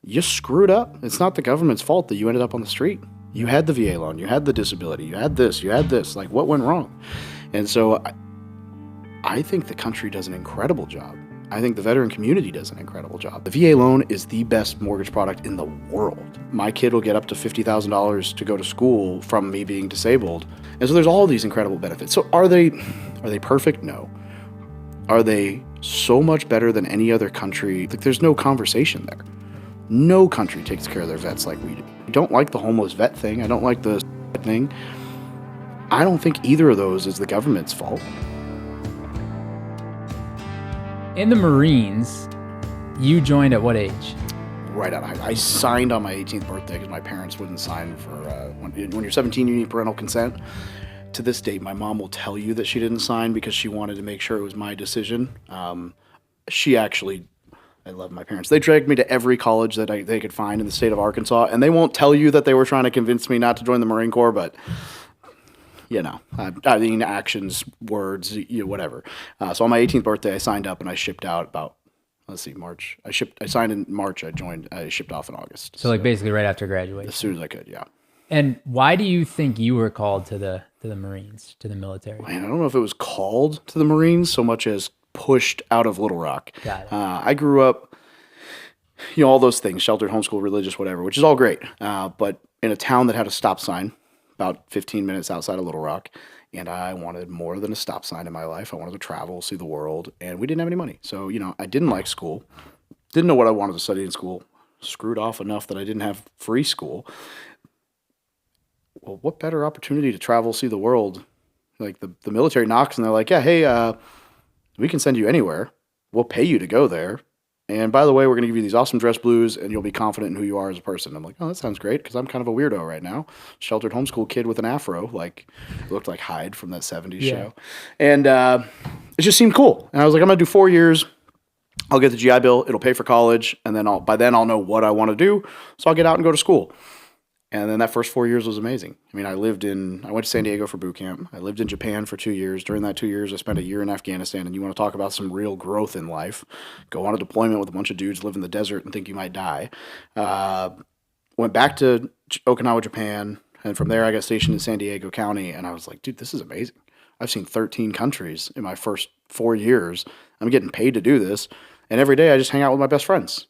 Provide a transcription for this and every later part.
you screwed up. It's not the government's fault that you ended up on the street. You had the VA loan, you had the disability, you had this, like what went wrong? And so I think the country does an incredible job. I think the veteran community does an incredible job. The VA loan is the best mortgage product in the world. My kid will get up to $50,000 to go to school from me being disabled. And so there's all these incredible benefits. So are they perfect? No. Are they so much better than any other country? Like, there's no conversation there. No country takes care of their vets like we do. I don't like the homeless vet thing. I don't like the thing. I don't think either of those is the government's fault. In the Marines, you joined at what age? Right out. I signed on my 18th birthday because my parents wouldn't sign for, when you're 17, you need parental consent. To this date, my mom will tell you that she didn't sign because she wanted to make sure it was my decision. I love my parents. They dragged me to every college that they could find in the state of Arkansas, and they won't tell you that they were trying to convince me not to join the Marine Corps, but I mean, actions, words, whatever. So on my 18th birthday, I signed up and I shipped out about, March. I signed in March. I shipped off in August. So like basically right after graduation. As soon as I could, yeah. And why do you think you were called to the Marines, to the military? Man, I don't know if it was called to the Marines so much as pushed out of Little Rock. Got it. I grew up, all those things, sheltered, homeschool, religious, whatever, which is all great. But in a town that had a stop sign about 15 minutes outside of Little Rock, and I wanted more than a stop sign in my life. I wanted to travel, see the world, and we didn't have any money. So, I didn't like school, didn't know what I wanted to study in school, screwed off enough that I didn't have free school. Well, what better opportunity to travel, see the world? Like the military knocks and they're like, yeah, hey, we can send you anywhere. We'll pay you to go there. And by the way, we're going to give you these awesome dress blues and you'll be confident in who you are as a person. I'm like, oh, that sounds great because I'm kind of a weirdo right now. Sheltered homeschool kid with an afro, looked like Hyde from that 70s show. And it just seemed cool. And I was like, I'm going to do 4 years. I'll get the GI Bill. It'll pay for college. And then by then I'll know what I want to do. So I'll get out and go to school. And then that first 4 years was amazing. I mean, I went to San Diego for boot camp. I lived in Japan for 2 years. During that 2 years, I spent a year in Afghanistan. And you want to talk about some real growth in life. Go on a deployment with a bunch of dudes, live in the desert and think you might die. Went back to Okinawa, Japan. And from there, I got stationed in San Diego County. And I was like, dude, this is amazing. I've seen 13 countries in my first 4 years. I'm getting paid to do this. And every day I just hang out with my best friends.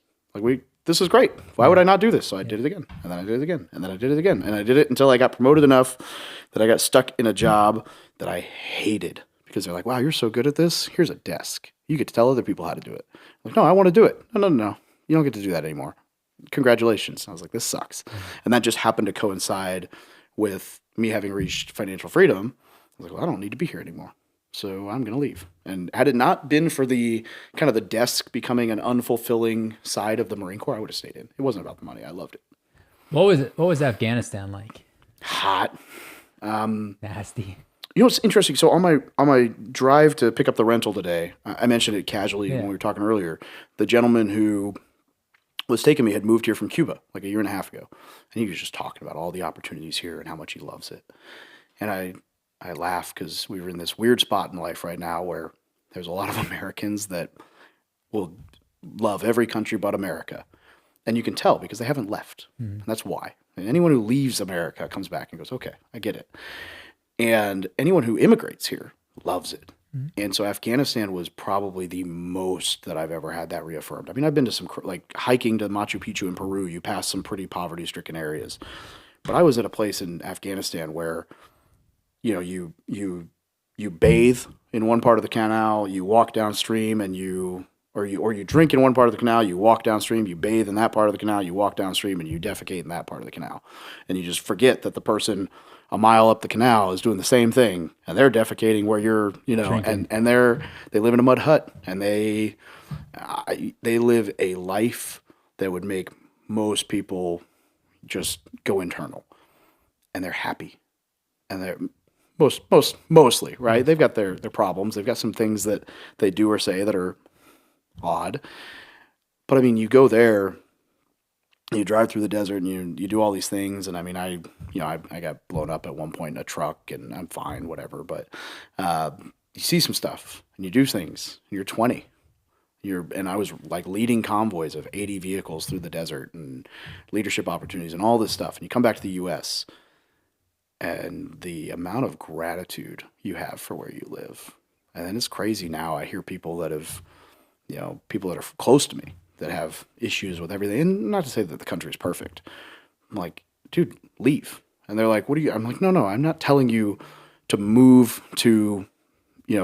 This is great. Why would I not do this? So I did it again, and then I did it again, and then I did it again. And I did it until I got promoted enough that I got stuck in a job that I hated because they're like, wow, you're so good at this. Here's a desk. You get to tell other people how to do it. I'm like, no, I want to do it. No. You don't get to do that anymore. Congratulations. I was like, this sucks. And that just happened to coincide with me having reached financial freedom. I was like, well, I don't need to be here anymore. So I'm going to leave. And had it not been for the kind of the desk becoming an unfulfilling side of the Marine Corps, I would have stayed in. It wasn't about the money. I loved it. What was Afghanistan like? Hot. Nasty. It's interesting. So on my drive to pick up the rental today, I mentioned it casually when we were talking earlier. The gentleman who was taking me had moved here from Cuba like a year and a half ago. And he was just talking about all the opportunities here and how much he loves it. And I laugh because we were in this weird spot in life right now where there's a lot of Americans that will love every country but America. And you can tell because they haven't left. And that's why. And anyone who leaves America comes back and goes, okay, I get it. And anyone who immigrates here loves it. And so Afghanistan was probably the most that I've ever had that reaffirmed. I mean, I've been to some, hiking to Machu Picchu in Peru, you pass some pretty poverty-stricken areas. But I was at a place in Afghanistan where you bathe in one part of the canal, you walk downstream and you drink in one part of the canal, you walk downstream, you bathe in that part of the canal, you walk downstream and you defecate in that part of the canal. And you just forget that the person a mile up the canal is doing the same thing and they're defecating where you're, and they live in a mud hut and they live a life that would make most people just go internal, and they're happy. And they're mostly, right? They've got their problems. They've got some things that they do or say that are odd. But I mean, you go there, you drive through the desert and you do all these things. And I mean, I got blown up at one point in a truck and I'm fine, whatever. But you see some stuff and you do things and you're 20 And I was like leading convoys of 80 vehicles through the desert and leadership opportunities and all this stuff. And you come back to the US and the amount of gratitude you have for where you live. And then it's crazy now. I hear people that have, people that are close to me that have issues with everything. And not to say that the country is perfect. I'm like, dude, leave. And they're like, what are you? I'm like, no, I'm not telling you to move to,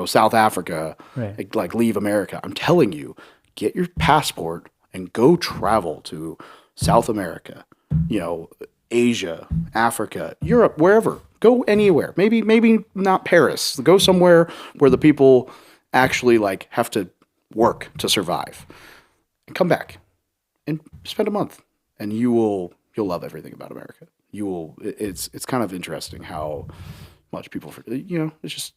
South Africa, Right. like leave America. I'm telling you, get your passport and go travel to South America, Asia, Africa, Europe, wherever. Go anywhere. Maybe not Paris. Go somewhere where the people actually like have to work to survive. And come back and spend a month and you'll love everything about America. You will it's kind of interesting how much people it's just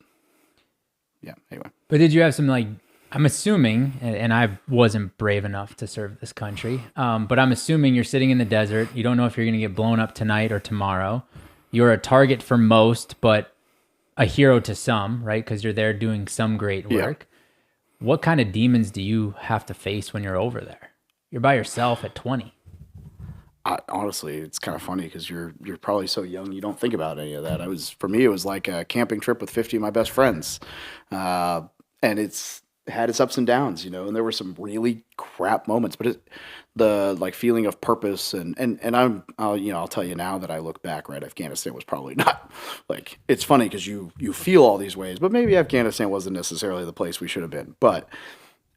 yeah, anyway. But did you have some like, I'm assuming, and I wasn't brave enough to serve this country, but I'm assuming you're sitting in the desert. You don't know if you're going to get blown up tonight or tomorrow. You're a target for most, but a hero to some, right? Because you're there doing some great work. Yeah. What kind of demons do you have to face when you're over there? You're by yourself at 20. Honestly, it's kind of funny because you're probably so young you don't think about any of that. For me it was like a camping trip with 50 of my best friends, and it's had its ups and downs, and there were some really crap moments, but the like feeling of purpose and I'll tell you now that I look back, right, Afghanistan was probably not like it's funny because you feel all these ways, but maybe Afghanistan wasn't necessarily the place we should have been, but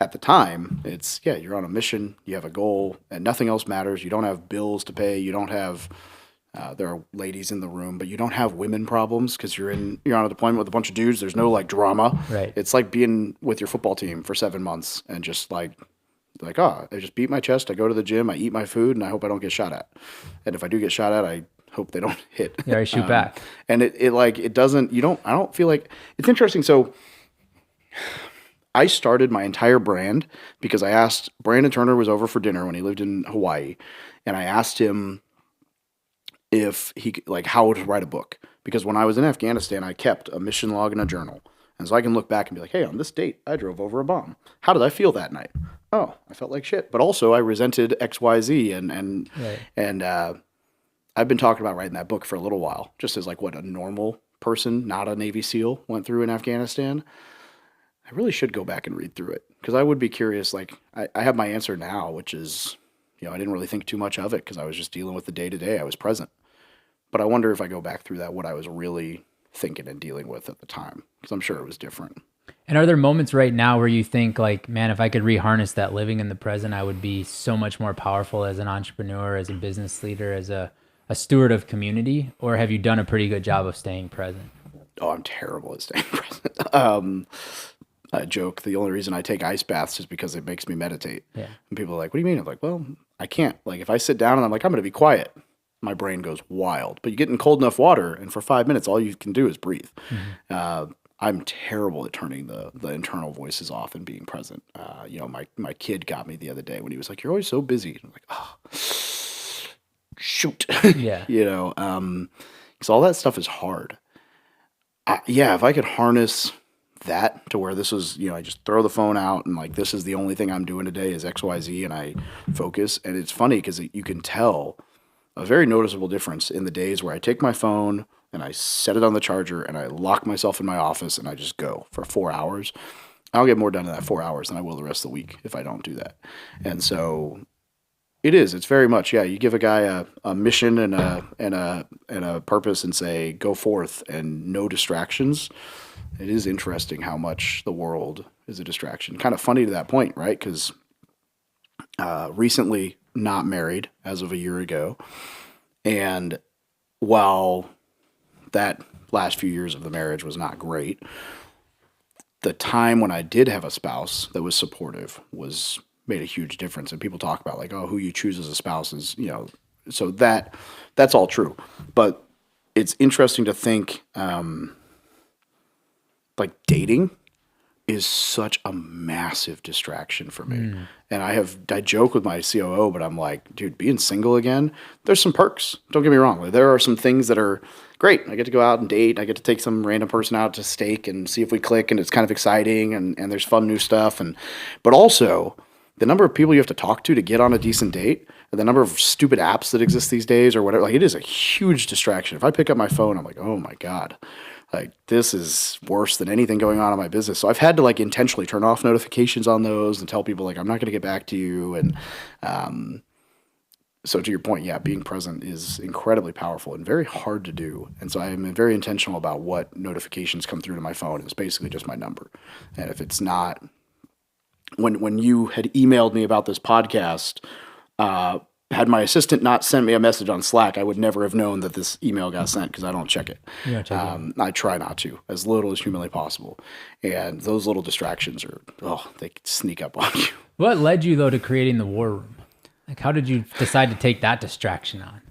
at the time, you're on a mission, you have a goal, and nothing else matters. You don't have bills to pay. You don't have, there are ladies in the room, but you don't have women problems because you're on a deployment with a bunch of dudes. There's no like drama. Right. It's like being with your football team for 7 months and just like, I just beat my chest. I go to the gym, I eat my food, and I hope I don't get shot at. And if I do get shot at, I hope they don't hit. Yeah, I shoot back. And I don't feel like, it's interesting. So, I started my entire brand because I asked Brandon Turner was over for dinner when he lived in Hawaii, and I asked him if he like how to write a book because when I was in Afghanistan, I kept a mission log and a journal, and so I can look back and be like, hey, on this date, I drove over a bomb. How did I feel that night? Oh, I felt like shit, but also I resented X, Y, Z, Right. and I've been talking about writing that book for a little while, just as like what a normal person, not a Navy SEAL, went through in Afghanistan. I really should go back and read through it because I would be curious. Like I have my answer now, which is, I didn't really think too much of it because I was just dealing with the day to day. I was present, but I wonder if I go back through that, what I was really thinking and dealing with at the time, because I'm sure it was different. And are there moments right now where you think like, man, if I could reharness that living in the present, I would be so much more powerful as an entrepreneur, as a business leader, as a steward of community? Or have you done a pretty good job of staying present? Oh, I'm terrible at staying present. I joke, the only reason I take ice baths is because it makes me meditate. Yeah. And people are like, what do you mean? I'm like, well, I can't. Like, if I sit down and I'm like, I'm going to be quiet, my brain goes wild. But you get in cold enough water, and for 5 minutes, all you can do is breathe. Mm-hmm. I'm terrible at turning the internal voices off and being present. My kid got me the other day when he was like, you're always so busy. I'm like, oh, shoot. Yeah. Because all that stuff is hard. If I could harness that to where this is, I just throw the phone out and like, this is the only thing I'm doing today is XYZ and I focus. And it's funny because you can tell a very noticeable difference in the days where I take my phone and I set it on the charger and I lock myself in my office and I just go for 4 hours. I'll get more done in that 4 hours than I will the rest of the week if I don't do that. And so it's very much, you give a guy a mission and a purpose and say, go forth and no distractions. It is interesting how much the world is a distraction. Kind of funny to that point, right? Because recently not married as of a year ago. And while that last few years of the marriage was not great, the time when I did have a spouse that was supportive made a huge difference. And people talk about like, oh, who you choose as a spouse is, so that's all true. But it's interesting to think, like dating, is such a massive distraction for me. And I joke with my COO, but I'm like, dude, being single again, there's some perks. Don't get me wrong. There are some things that are great. I get to go out and date. I get to take some random person out to steak and see if we click, and it's kind of exciting, and there's fun new stuff. But also the number of people you have to talk to get on a decent date, and the number of stupid apps that exist these days or whatever, like it is a huge distraction. If I pick up my phone, I'm like, oh my God. Like, this is worse than anything going on in my business. So I've had to like intentionally turn off notifications on those and tell people like, I'm not going to get back to you. And so to your point, yeah, being present is incredibly powerful and very hard to do. And so I am very intentional about what notifications come through to my phone. It's basically just my number. And if it's not, when you had emailed me about this podcast, had my assistant not sent me a message on Slack, I would never have known that this email got sent because I don't check it. I try not to, as little as humanly possible. And those little distractions they sneak up on you. What led you, though, to creating the War Room? Like, how did you decide to take that distraction on?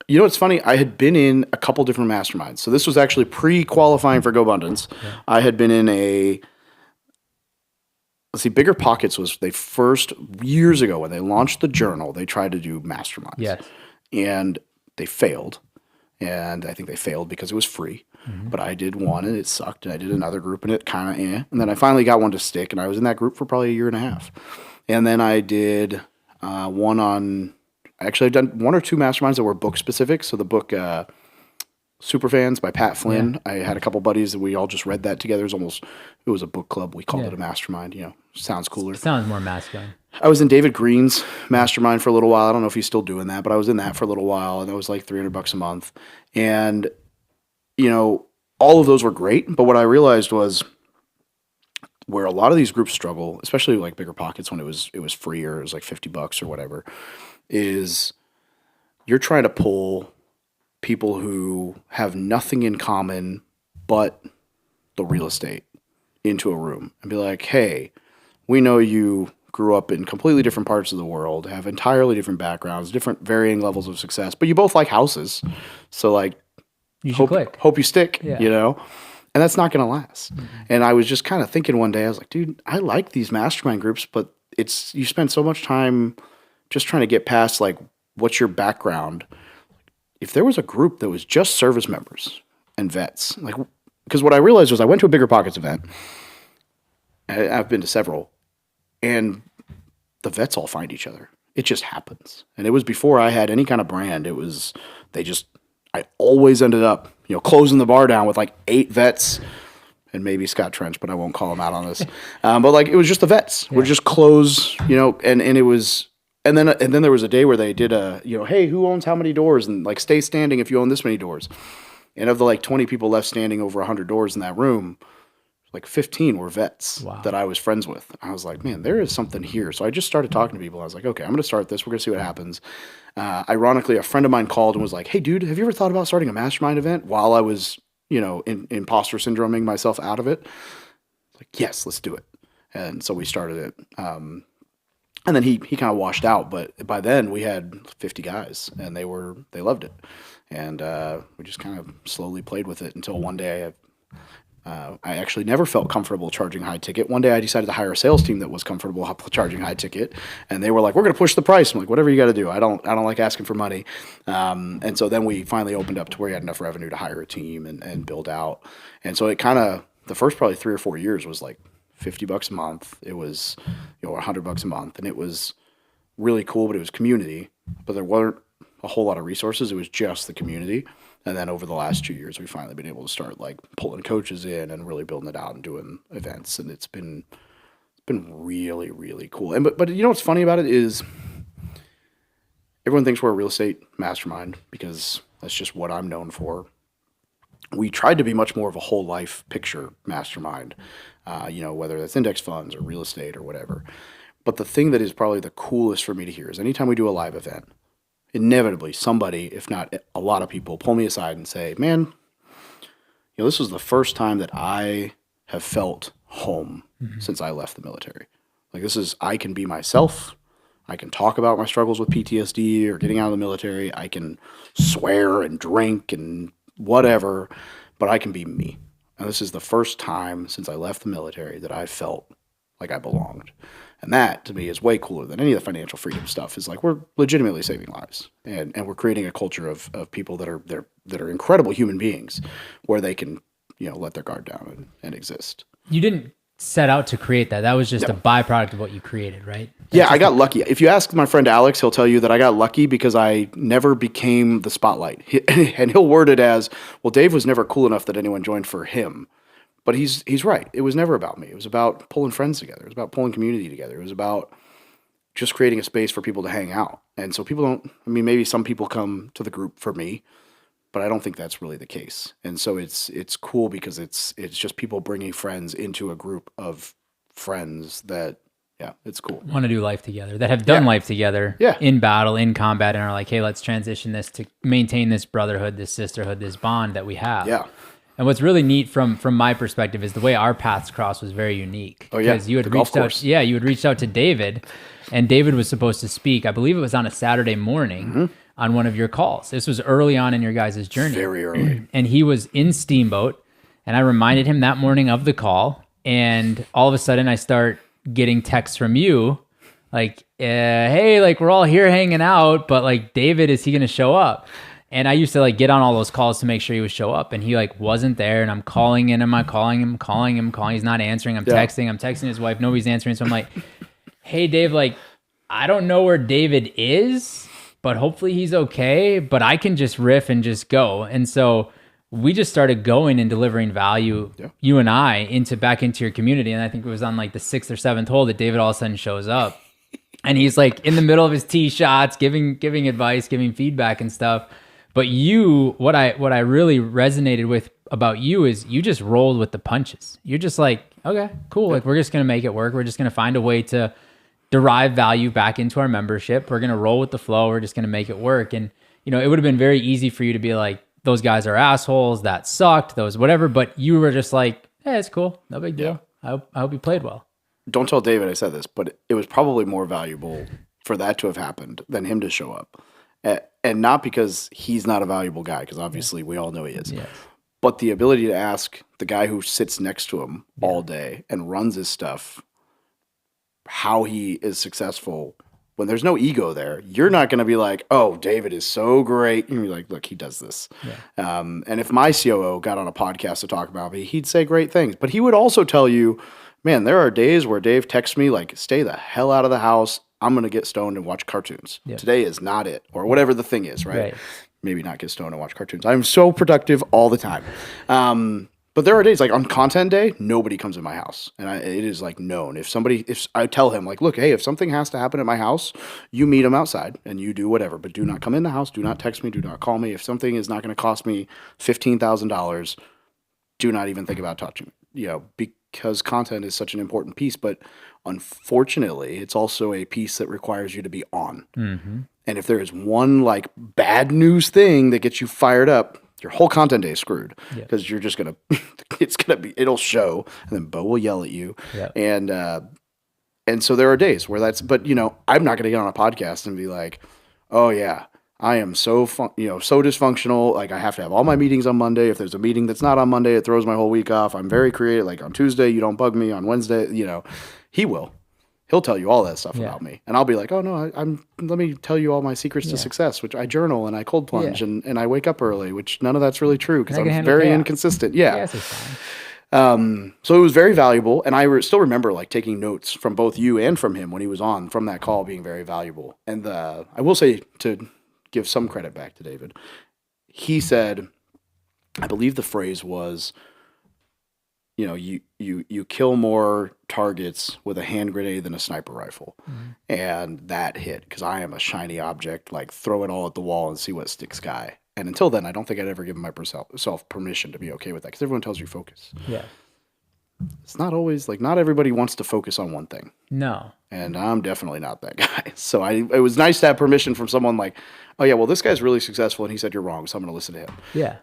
You know, it's funny. I had been in a couple different masterminds. So this was actually pre-qualifying for Gobundance. Yeah. I had been in Bigger Pockets was they first, years ago when they launched the journal, they tried to do masterminds. Yes. And they failed. And I think they failed because it was free. But I did one and it sucked. And I did another group and it kind of And then I finally got one to stick, and I was in that group for probably a year and a half. And then I did one on, actually I've done one or two masterminds that were book specific. So the book Superfans by Pat Flynn. Yeah. I had a couple buddies that we all just read that together. It was a book club. We called it a mastermind. You know, sounds cooler. Sounds more masculine. I was in David Green's mastermind for a little while. I don't know if he's still doing that, but I was in that for a little while, and that was like $300 a month. And, you know, all of those were great. But what I realized was where a lot of these groups struggle, especially like Bigger Pockets when it was free, or it was like $50 or whatever, is you're trying to pull people who have nothing in common but the real estate into a room and be like, hey, we know you grew up in completely different parts of the world, have entirely different backgrounds, different varying levels of success, but you both like houses. So like, you should click. Hope you stick, you know? And that's not going to last. And I was just kind of thinking one day, I was like, dude, I like these mastermind groups, but you spend so much time just trying to get past like, what's your background? If there was a group that was just service members and vets, like, because what I realized was I went to a Bigger Pockets event. I've been to several, and the vets all find each other. It just happens. And it was before I had any kind of brand. I always ended up, you know, closing the bar down with like 8 vets and maybe Scott Trench, but I won't call him out on this. But like, it was just the vets. Yeah. We'd just close, you know, and it was. And then there was a day where they did hey, who owns how many doors? And like, stay standing if you own this many doors. And of the like 20 people left standing over 100 doors in that room, like 15 were vets that I was friends with. I was like, man, there is something here. So I just started talking to people. I was like, okay, I'm going to start this. We're going to see what happens. Ironically, a friend of mine called and was like, hey, dude, have you ever thought about starting a mastermind event? While I was, you know, in imposter syndroming myself out of it. Like, yes, let's do it. And so we started it. And then he kind of washed out, but by then we had 50 guys, and they loved it, and we just kind of slowly played with it until one day I actually never felt comfortable charging high ticket. One day I decided to hire a sales team that was comfortable charging high ticket, and they were like, "We're going to push the price." I'm like, "Whatever you got to do. I don't like asking for money." And so then we finally opened up to where we had enough revenue to hire a team and build out. And so it kind of the first probably 3 or 4 years was like $50 a month. It was, you know, $100 a month, and it was really cool. But it was community, but there weren't a whole lot of resources. It was just the community. And then over the last 2 years, we've finally been able to start like pulling coaches in and really building it out and doing events. And it's been really, really cool. And but you know what's funny about it is everyone thinks we're a real estate mastermind because that's just what I'm known for. We tried to be much more of a whole life picture mastermind, you know, whether that's index funds or real estate or whatever. But the thing that is probably the coolest for me to hear is anytime we do a live event, inevitably somebody, if not a lot of people, pull me aside and say, man, you know, this was the first time that I have felt home since I left the military. Like, I can be myself. I can talk about my struggles with PTSD or getting out of the military. I can swear and drink and whatever, but I can be me. And this is the first time since I left the military that I felt like I belonged. And that to me is way cooler than any of the financial freedom stuff. Is like we're legitimately saving lives, and we're creating a culture of people that are incredible human beings, where they can let their guard down and exist. You didn't set out to create that. That was just a byproduct of what you created, right? I got lucky. If you ask my friend Alex, he'll tell you that I got lucky because I never became the spotlight. And he'll word it as, well, Dave was never cool enough that anyone joined for him. But he's right. It was never about me. It was about pulling friends together. It was about pulling community together. It was about just creating a space for people to hang out. And so people don't, maybe some people come to the group for me, but I don't think that's really the case. And so it's cool because it's just people bringing friends into a group of friends that, it's cool. Want to do life together, that have done life together in battle, in combat, and are like, hey, let's transition this to maintain this brotherhood, this sisterhood, this bond that we have. Yeah. And what's really neat from my perspective is the way our paths crossed was very unique. Oh yeah, because you had reached out. Yeah, you had reached out to David, and David was supposed to speak. I believe it was on a Saturday morning on one of your calls. This was early on in your guys' journey. Very early. And he was in Steamboat, and I reminded him that morning of the call, and all of a sudden I start getting texts from you, like, hey, like we're all here hanging out, but like David, is he going to show up? And I used to like get on all those calls to make sure he would show up, and he like wasn't there. And I'm calling him. He's not answering. I'm texting his wife. Nobody's answering. So I'm like, hey, Dave, like, I don't know where David is, but hopefully he's okay. But I can just riff and just go. And so we just started going and delivering value, you and I, back into your community. And I think it was on like the 6th or 7th hole that David all of a sudden shows up. And he's like in the middle of his tee shots, giving advice, giving feedback and stuff. But you, what I really resonated with about you is you just rolled with the punches. You're just like, okay, cool. Like we're just going to make it work. We're just going to find a way to derive value back into our membership. We're going to roll with the flow. We're just going to make it work. And, it would have been very easy for you to be like, those guys are assholes. That sucked. Those whatever. But you were just like, hey, it's cool. No big deal. I hope you played well. Don't tell David I said this, but it was probably more valuable for that to have happened than him to show up. And not because he's not a valuable guy, because obviously we all know he is. Yes. But the ability to ask the guy who sits next to him all day and runs his stuff how he is successful when there's no ego there. You're not going to be like, oh, David is so great. You're like, look, he does this. Yeah. And if my COO got on a podcast to talk about me, he'd say great things. But he would also tell you, man, there are days where Dave texts me like, stay the hell out of the house. I'm going to get stoned and watch cartoons. Yep. Today is not it, or whatever the thing is, right? Maybe not get stoned and watch cartoons. I'm so productive all the time. But there are days, like on content day, nobody comes in my house. And it is like known. If I tell him like, look, hey, if something has to happen at my house, you meet him outside and you do whatever, but do not come in the house. Do not text me. Do not call me. If something is not going to cost me $15,000, do not even think about touching me, because content is such an important piece. But unfortunately, it's also a piece that requires you to be on. Mm-hmm. And if there is one like bad news thing that gets you fired up, your whole content day is screwed, because you're just going to, it'll show, and then Bo will yell at you. Yep. And so there are days where but I'm not going to get on a podcast and be like, oh yeah, I am so so dysfunctional. Like I have to have all my meetings on Monday. If there's a meeting that's not on Monday, it throws my whole week off. I'm very creative. Like on Tuesday, you don't bug me. On Wednesday, he will. He'll tell you all that stuff about me. And I'll be like, oh no, let me tell you all my secrents to success, which I journal and I cold plunge and I wake up early, which none of that's really true because I'm very inconsistent. Yeah. Yes, it's fine. So it was very valuable. And I still remember like taking notes from both you and from him when he was on from that call being very valuable. And I will say, to give some credit back to David, he said, I believe the phrase was, you kill more targets with a hand grenade than a sniper rifle. Mm-hmm. And that hit, because I am a shiny object, like throw it all at the wall and see what sticks guy. And until then, I don't think I'd ever given myself permission to be okay with that, because everyone tells you focus. Yeah. It's not always, like, not everybody wants to focus on one thing. No. And I'm definitely not that guy. So it was nice to have permission from someone like, oh yeah, well, this guy's really successful and he said you're wrong, so I'm going to listen to him. Yeah.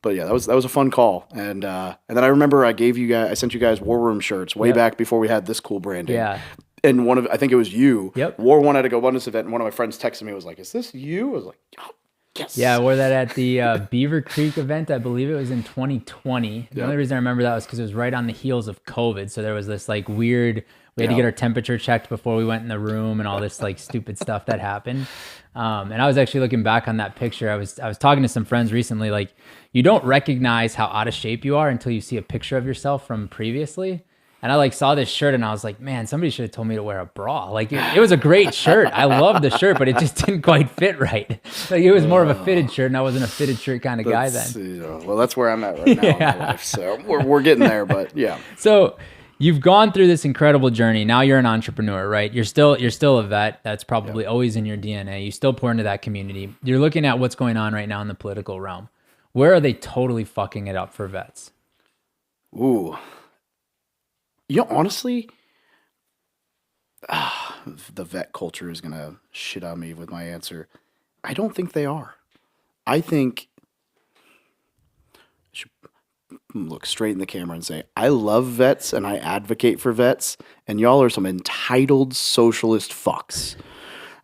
But yeah, that was a fun call. And then I remember I sent you guys War Room shirts way back before we had this cool branding. Yeah. And I think it was you, wore one at a Gobundance event, and one of my friends texted me, was like, is this you? I was like, oh, Yes. Yeah, I wore that at the Beaver Creek event. I believe it was in 2020. The only reason I remember that was because it was right on the heels of COVID. So there was this like weird, we had to get our temperature checked before we went in the room and all this like stupid stuff that happened. And I was actually looking back on that picture. I was talking to some friends recently, like you don't recognize how out of shape you are until you see a picture of yourself from previously. And I like saw this shirt and I was like, man, somebody should have told me to wear a bra. Like it was a great shirt. I loved the shirt, but it just didn't quite fit right. Like it was more of a fitted shirt and I wasn't a fitted shirt kind of guy then. Well, that's where I'm at right now in my life. So we're getting there, but yeah. So you've gone through this incredible journey. Now you're an entrepreneur, right? You're still a vet. That's probably always in your DNA. You still pour into that community. You're looking at what's going on right now in the political realm. Where are they totally fucking it up for vets? Ooh. Honestly, the vet culture is going to shit on me with my answer. I don't think they are. I think I should look straight in the camera and say, I love vets and I advocate for vets, and y'all are some entitled socialist fucks.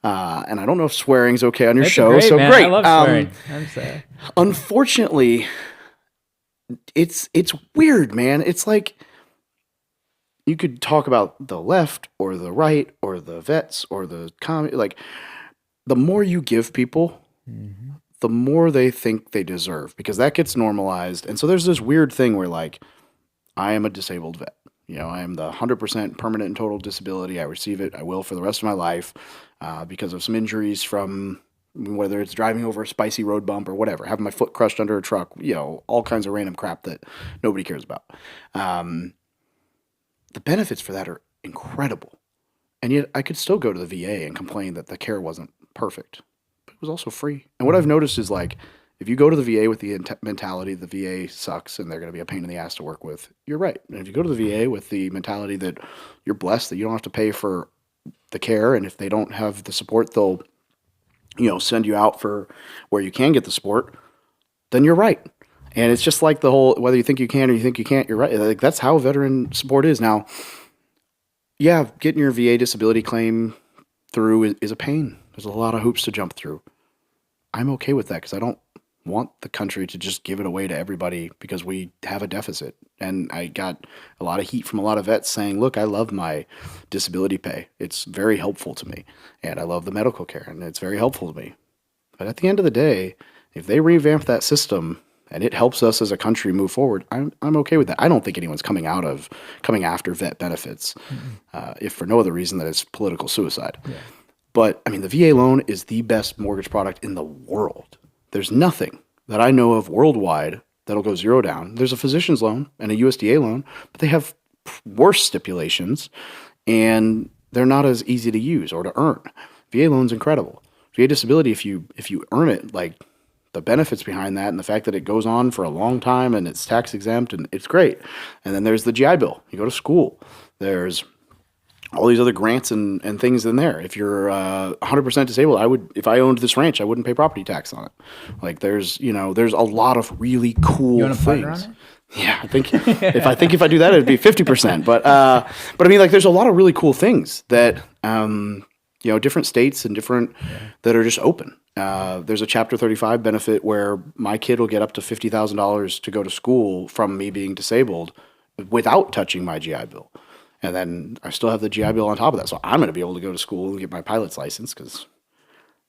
And I don't know if swearing's okay on your show, great, so man. great. I love swearing. I'm sorry. Unfortunately, it's weird, man. It's like, you could talk about the left or the right or the vets or the like the more you give people, the more they think they deserve, because that gets normalized. And so there's this weird thing where like, I am a disabled vet. I am the 100% permanent and total disability. I receive it. I will for the rest of my life because of some injuries from whether it's driving over a spicy road bump or whatever, having my foot crushed under a truck, all kinds of random crap that nobody cares about. The benefits for that are incredible. And yet I could still go to the VA and complain that the care wasn't perfect, but it was also free. And what I've noticed is like, if you go to the VA with the mentality the VA sucks and they're going to be a pain in the ass to work with, you're right. And if you go to the VA with the mentality that you're blessed, that you don't have to pay for the care, and if they don't have the support, they'll, send you out for where you can get the support, then you're right. And it's just like the whole, whether you think you can or you think you can't, you're right. Like that's how veteran support is. Now, yeah, getting your VA disability claim through is a pain. There's a lot of hoops to jump through. I'm okay with that because I don't want the country to just give it away to everybody because we have a deficit. And I got a lot of heat from a lot of vets saying, look, I love my disability pay. It's very helpful to me. And I love the medical care, and it's very helpful to me. But at the end of the day, if they revamp that system and it helps us as a country move forward, I'm okay with that. I don't think anyone's coming after vet benefits, if for no other reason that it's political suicide. Yeah. But I mean, the VA loan is the best mortgage product in the world. There's nothing that I know of worldwide that'll go zero down. There's a physician's loan and a USDA loan, but they have worse stipulations, and they're not as easy to use or to earn. VA loan's incredible. VA disability, if you earn it, like, the benefits behind that and the fact that it goes on for a long time and it's tax exempt, and it's great. And then there's the GI Bill. You go to school. There's all these other grants and things in there. If you're 100% disabled, if I owned this ranch, I wouldn't pay property tax on it. Like there's a lot of really cool things. Yeah, I think if I do that, it'd be 50%. But I mean, like, there's a lot of really cool things that different states and different that are just open. There's a Chapter 35 benefit where my kid will get up to $50,000 to go to school from me being disabled without touching my GI Bill. And then I still have the GI Bill on top of that. So I'm going to be able to go to school and get my pilot's license because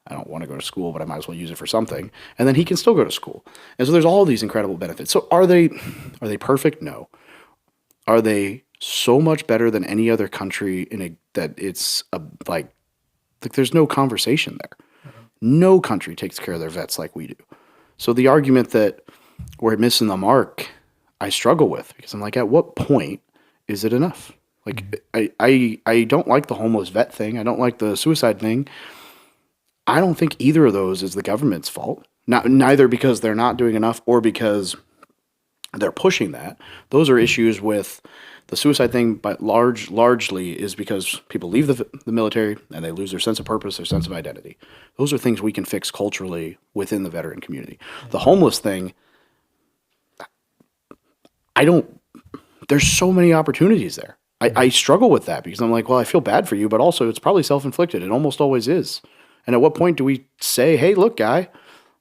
I don't want to go to school, but I might as well use it for something. And then he can still go to school. And so there's all these incredible benefits. So are they perfect? No. Are they so much better than any other country like there's no conversation there. No country takes care of their vets like we do. So the argument that we're missing the mark, I struggle with, because I'm like, at what point is it enough? Like, I don't like the homeless vet thing. I don't like the suicide thing. I don't think either of those is the government's fault. Neither because they're not doing enough or because they're pushing that. Those are issues with the suicide thing, but largely is because people leave the military and they lose their sense of purpose, their sense of identity. Those are things we can fix culturally within the veteran community. The homeless thing, there's so many opportunities there. I struggle with that because I'm like, well, I feel bad for you, but also it's probably self-inflicted. It almost always is. And at what point do we say, hey, look, guy,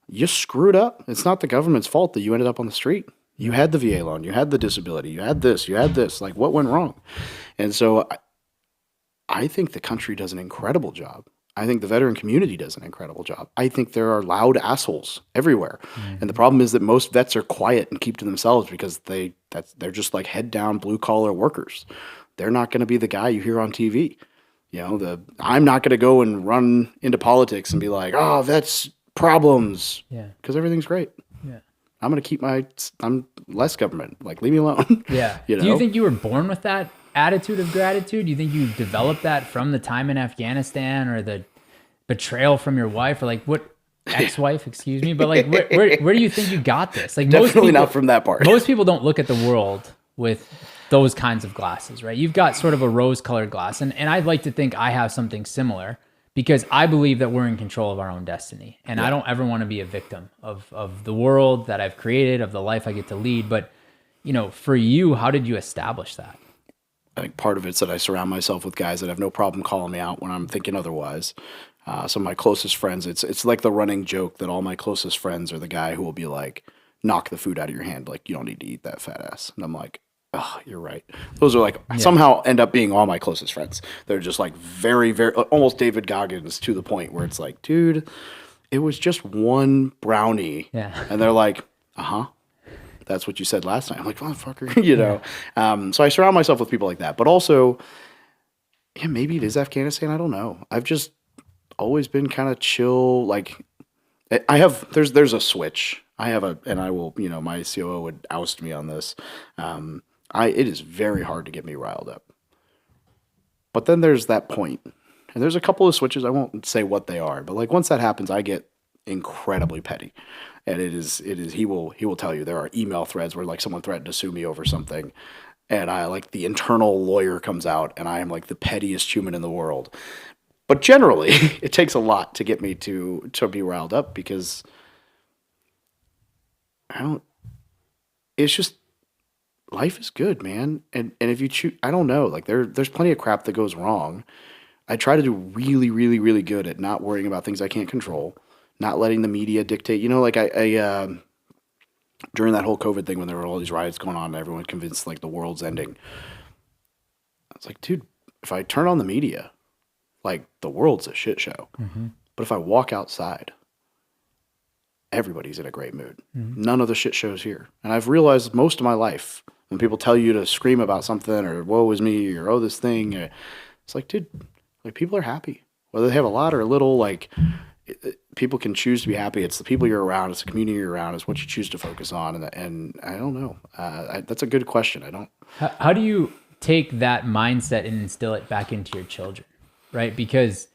you screwed up. It's not the government's fault that you ended up on the street. You had the VA loan, you had the disability, you had this, you had this. Like, what went wrong? And so I think the country does an incredible job. I think the veteran community does an incredible job. I think there are loud assholes everywhere. And the problem is that most vets are quiet and keep to themselves because they're just like head down blue collar workers. They're not going to be the guy you hear on TV. I'm not going to go and run into politics and be like, oh, vets problems. Yeah. Because everything's great. Yeah. I'm going to keep I'm less government. Like, leave me alone. Yeah. Do you think you were born with that attitude of gratitude? Do you think you developed that from the time in Afghanistan or the betrayal from your wife or like what ex-wife, excuse me, but like where do you think you got this? Like definitely not from that part. Most people don't look at the world with those kinds of glasses, right? You've got sort of a rose-colored glass, and I'd like to think I have something similar because I believe that we're in control of our own destiny, and I don't ever want to be a victim of the world that I've created, of the life I get to lead. But for you, how did you establish that? I think part of it's that I surround myself with guys that have no problem calling me out when I'm thinking otherwise. Some of my closest friends, it's like the running joke that all my closest friends are the guy who will be like, knock the food out of your hand. Like, you don't need to eat that fat ass. And I'm like, oh, you're right. Those are like, somehow end up being all my closest friends. They're just like very, very, almost David Goggins to the point where it's like, dude, it was just one brownie. Yeah. And they're like, that's what you said last night. I'm like, motherfucker, So I surround myself with people like that. But also, maybe it is Afghanistan. I don't know. I've just always been kind of chill. Like, there's a switch. And I will, my COO would oust me on this. It is very hard to get me riled up. But then there's that point. And there's a couple of switches. I won't say what they are, but like once that happens, I get incredibly petty. And he will tell you there are email threads where like someone threatened to sue me over something. And I like the internal lawyer comes out and I am like the pettiest human in the world. But generally it takes a lot to get me to be riled up because it's just, life is good, man. And if you choose, I don't know, like there's plenty of crap that goes wrong. I try to do really, really, really good at not worrying about things I can't control, not letting the media dictate. Like I during that whole COVID thing when there were all these riots going on and everyone convinced like the world's ending, I was like, dude, if I turn on the media, like the world's a shit show. Mm-hmm. But if I walk outside, everybody's in a great mood. Mm-hmm. None of the shit shows here. And I've realized most of my life when people tell you to scream about something or woe is me or oh this thing, it's like, dude, like people are happy. Whether they have a lot or a little, like people can choose to be happy. It's the people you're around. It's the community you're around. It's what you choose to focus on. And I don't know. That's a good question. I don't. How do you take that mindset and instill it back into your children, right? Because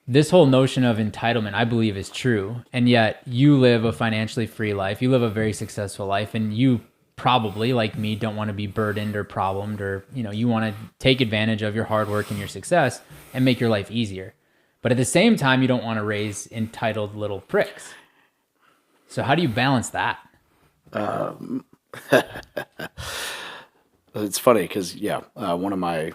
this whole notion of entitlement, I believe, is true. And yet you live a financially free life. You live a very successful life. And you probably, like me, don't want to be burdened or problemed or, you want to take advantage of your hard work and your success and make your life easier. But at the same time, you don't want to raise entitled little pricks. So how do you balance that? It's funny because, one of my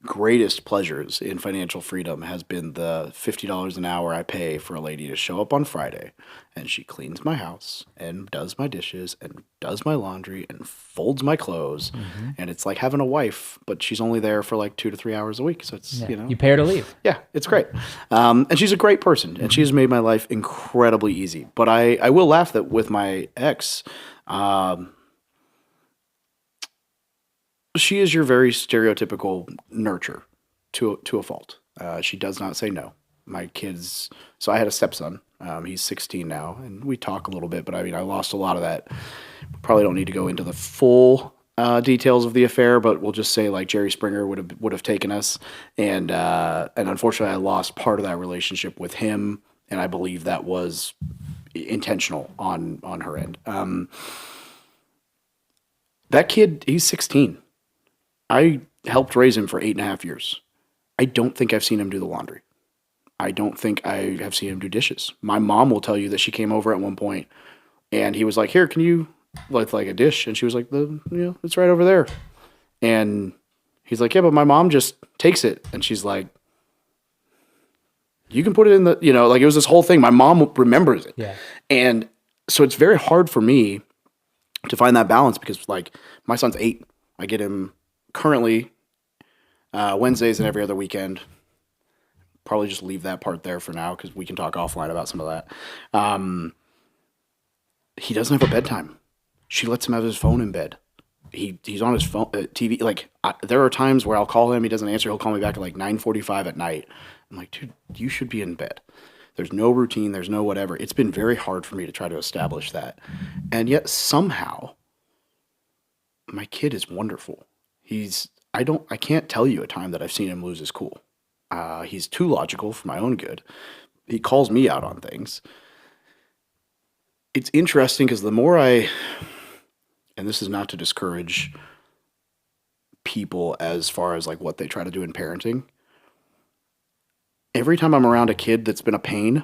greatest pleasures in financial freedom has been the $50 an hour I pay for a lady to show up on Friday and she cleans my house and does my dishes and does my laundry and folds my clothes. Mm-hmm. And it's like having a wife, but she's only there for like 2 to 3 hours a week. So it's, you pay her to leave. Yeah, it's great. And she's a great person and she has made my life incredibly easy. But I will laugh that with my ex, she is your very stereotypical nurture to a fault. She does not say no. My kids, so I had a stepson. He's 16 now, and we talk a little bit, but I mean, I lost a lot of that. Probably don't need to go into the full details of the affair, but we'll just say like Jerry Springer would have taken us, and unfortunately, I lost part of that relationship with him, and I believe that was intentional on her end. That kid, he's 16. I helped raise him for 8.5 years. I don't think I've seen him do the laundry. I don't think I have seen him do dishes. My mom will tell you that she came over at one point and he was like, here, can you, with like a dish? And she was like, it's right over there. And he's like, yeah, but my mom just takes it. And she's like, You can put it in the, like it was this whole thing. My mom remembers it. Yeah. And so it's very hard for me to find that balance because like my son's 8. I get him currently Wednesdays and every other weekend. Probably just leave that part there for now because we can talk offline about some of that. He doesn't have a bedtime. She lets him have his phone in bed. He's on his phone TV. Like there are times where I'll call him, he doesn't answer. He'll call me back at like 9:45 at night. I'm like, dude, you should be in bed. There's no routine. There's no whatever. It's been very hard for me to try to establish that, and yet somehow my kid is wonderful. I can't tell you a time that I've seen him lose his cool. He's too logical for my own good. He calls me out on things. It's interesting because the more and this is not to discourage people as far as like what they try to do in parenting. Every time I'm around a kid that's been a pain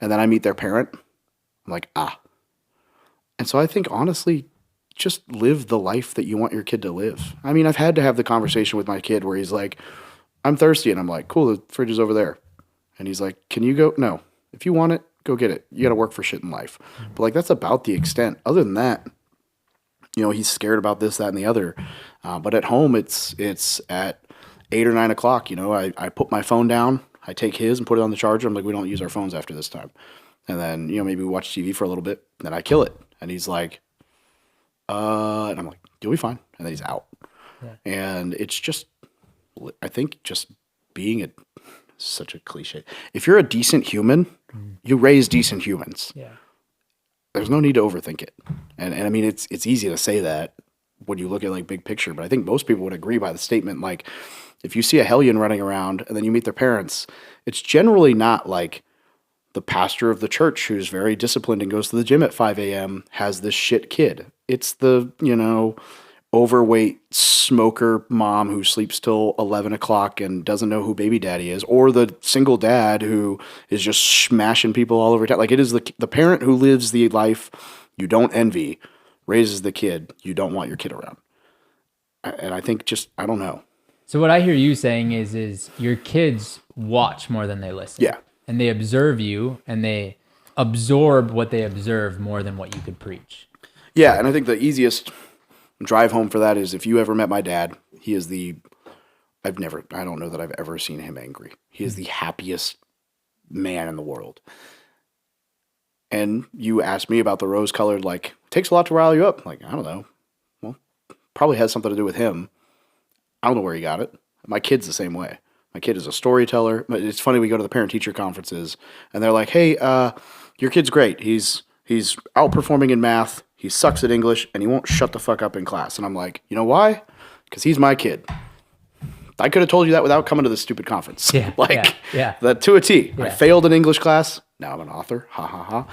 and then I meet their parent, I'm like, And so I think honestly, just live the life that you want your kid to live. I mean, I've had to have the conversation with my kid where he's like, I'm thirsty. And I'm like, cool, the fridge is over there. And he's like, can you go? No. If you want it, go get it. You got to work for shit in life. But like, that's about the extent. Other than that, he's scared about this, that, and the other. But at home, it's at 8 or 9 o'clock. I put my phone down. I take his and put it on the charger. I'm like, we don't use our phones after this time. And then, maybe we watch TV for a little bit. Then I kill it. And he's like, and I'm like, you'll be fine. And then he's out. Yeah. And it's just, I think just being such a cliche. If you're a decent human, you raise decent humans. Yeah. There's no need to overthink it. And I mean, it's easy to say that when you look at like big picture, but I think most people would agree by the statement. Like if you see a hellion running around and then you meet their parents, it's generally not like the pastor of the church who's very disciplined and goes to the gym at 5 a.m. has this shit kid. It's the, overweight smoker mom who sleeps till 11 o'clock and doesn't know who baby daddy is, or the single dad who is just smashing people all over town. Like it is the parent who lives the life you don't envy, raises the kid you don't want your kid around. And I think I don't know. So what I hear you saying is your kids watch more than they listen. Yeah. And they observe you and they absorb what they observe more than what you could preach. Yeah. And I think the easiest drive home for that is if you ever met my dad, he is I don't know that I've ever seen him angry. He is the happiest man in the world. And you asked me about the rose-colored, like, takes a lot to rile you up. Like, I don't know. Well, probably has something to do with him. I don't know where he got it. My kid's the same way. My kid is a storyteller. But it's funny, we go to the parent-teacher conferences, and they're like, hey, your kid's great. He's outperforming in math. He sucks at English, and he won't shut the fuck up in class. And I'm like, you know why? Because he's my kid. I could have told you that without coming to this stupid conference. Yeah, That to a T. Yeah. I failed in English class. Now I'm an author. Ha, ha, ha.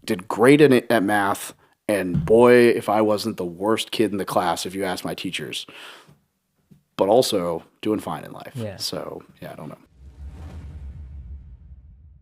Did great at math. And boy, if I wasn't the worst kid in the class, if you ask my teachers. But also doing fine in life. Yeah. So, I don't know.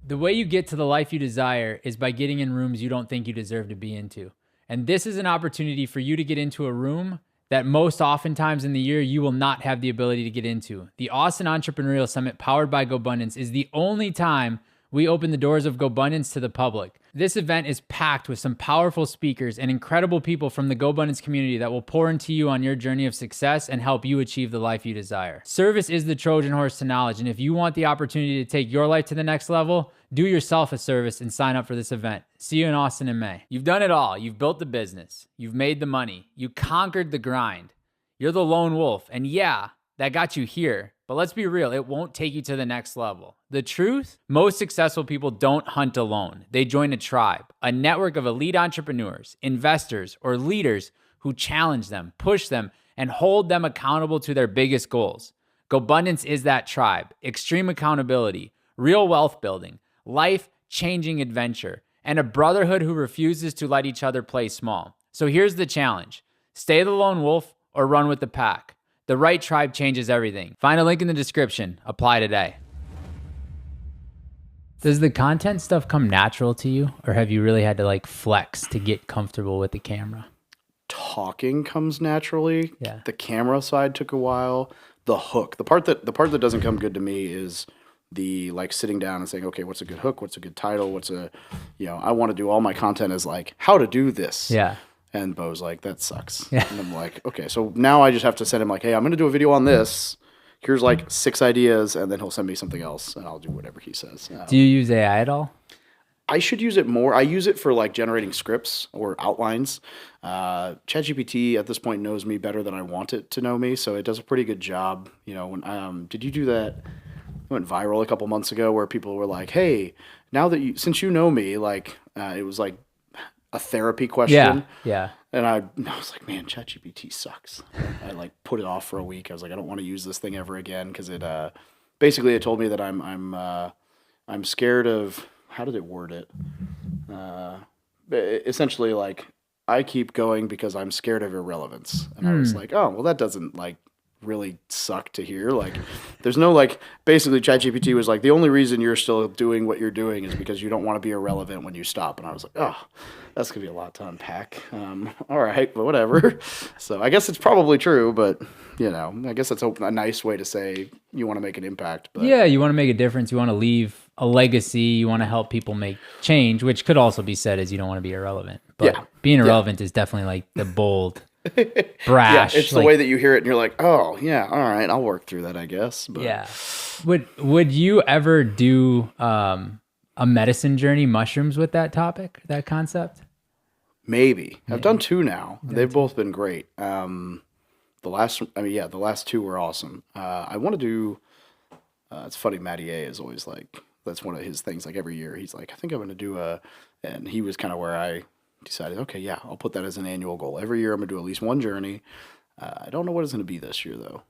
The way you get to the life you desire is by getting in rooms you don't think you deserve to be into. And this is an opportunity for you to get into a room that most oftentimes in the year you will not have the ability to get into. The Austin Entrepreneurial Summit powered by Gobundance is the only time we open the doors of Gobundance to the public. This event is packed with some powerful speakers and incredible people from the Gobundance community that will pour into you on your journey of success and help you achieve the life you desire. Service is the Trojan horse to knowledge, and if you want the opportunity to take your life to the next level, do yourself a service and sign up for this event. See you in Austin in May. You've done it all. You've built the business. You've made the money. You conquered the grind. You're the lone wolf, and yeah, that got you here. But let's be real, it won't take you to the next level. The truth? Most successful people don't hunt alone. They join a tribe, a network of elite entrepreneurs, investors, or leaders who challenge them, push them, and hold them accountable to their biggest goals. Gobundance is that tribe. Extreme accountability, real wealth building, life-changing adventure, and a brotherhood who refuses to let each other play small. So here's the challenge. Stay the lone wolf or run with the pack. The right tribe changes everything. Find a link in the description. Apply today. Does the content stuff come natural to you, or have you really had to like flex to get comfortable with the camera? Talking comes naturally. Yeah. The camera side took a while. The hook, the part that doesn't come good to me is the like sitting down and saying, okay, what's a good hook? What's a good title? I want to do all my content as like how to do this. Yeah. And Bo's like, that sucks. Yeah. And I'm like, okay, so now I just have to send him like, hey, I'm going to do a video on this. Here's like 6 ideas, and then he'll send me something else, and I'll do whatever he says. Do you use AI at all? I should use it more. I use it for like generating scripts or outlines. ChatGPT at this point knows me better than I want it to know me, so it does a pretty good job. When did you do that? It went viral a couple months ago where people were like, "Hey, now that since you know me, like it was like a therapy question." Yeah. And I was like, man, ChatGPT sucks. I like put it off for a week. I was like, I don't want to use this thing ever again because it basically it told me that I'm scared of, how did it word it? Essentially like I keep going because I'm scared of irrelevance. And I was like, oh, well, that doesn't like really suck to hear. Like there's no like, basically ChatGPT was like, the only reason you're still doing what you're doing is because you don't want to be irrelevant when you stop. And I was like, oh, that's gonna be a lot to unpack. All right, but whatever. So I guess it's probably true, but I guess that's a nice way to say you want to make an impact. But yeah, you want to make a difference. You want to leave a legacy. You want to help people make change, which could also be said as you don't want to be irrelevant. But being irrelevant is definitely like the bold, brash. Yeah, it's the way that you hear it, and you're like, oh yeah, all right, I'll work through that, I guess. But. Yeah. Would you ever do a medicine journey, mushrooms, with that topic, that concept? Maybe. I've done 2 now. They've both been great. The last 2 were awesome. I want to do, it's funny, Matty A is always like, that's one of his things, like every year, he's like, I think I'm going to do and he was kind of where I decided, okay, yeah, I'll put that as an annual goal. Every year I'm going to do at least one journey. I don't know what it's going to be this year, though.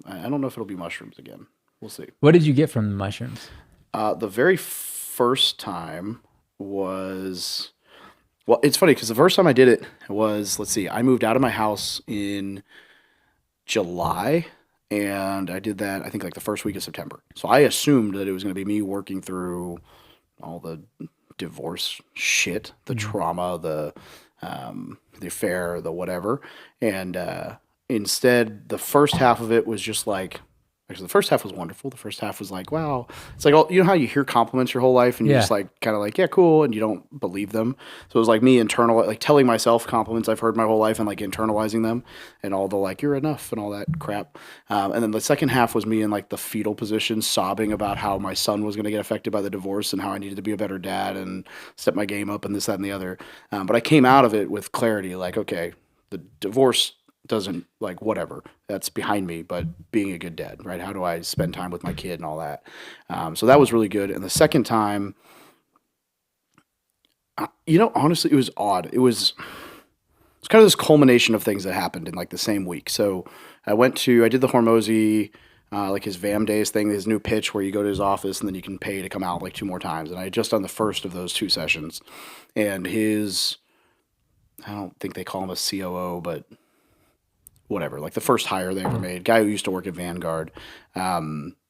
I don't know if it'll be mushrooms again. We'll see. What did you get from the mushrooms? The very first time was, well, it's funny because the first time I did it was, let's see, I moved out of my house in July, and I did that, I think, like the first week of September. So I assumed that it was going to be me working through all the divorce shit, the trauma, the affair, the whatever. And instead, the first half of it was just like, actually, the first half was wonderful. The first half was like, wow. It's like, you know how you hear compliments your whole life and you're just like, kind of like, yeah, cool. And you don't believe them. So it was like me like telling myself compliments I've heard my whole life and like internalizing them and all the like, you're enough and all that crap. And then the second half was me in like the fetal position, sobbing about how my son was going to get affected by the divorce and how I needed to be a better dad and step my game up and this, that, and the other. But I came out of it with clarity, like, okay, the divorce doesn't, like, whatever, that's behind me, but being a good dad, right? How do I spend time with my kid and all that? So that was really good. And the second time, honestly, it was odd. It's kind of this culmination of things that happened in like the same week. So I did the Hormozy, like his VAM Days thing, his new pitch where you go to his office and then you can pay to come out like 2 more times. And I had just done the first of those 2 sessions. And I don't think they call him a COO, but whatever, like the first hire they ever made, guy who used to work at Vanguard,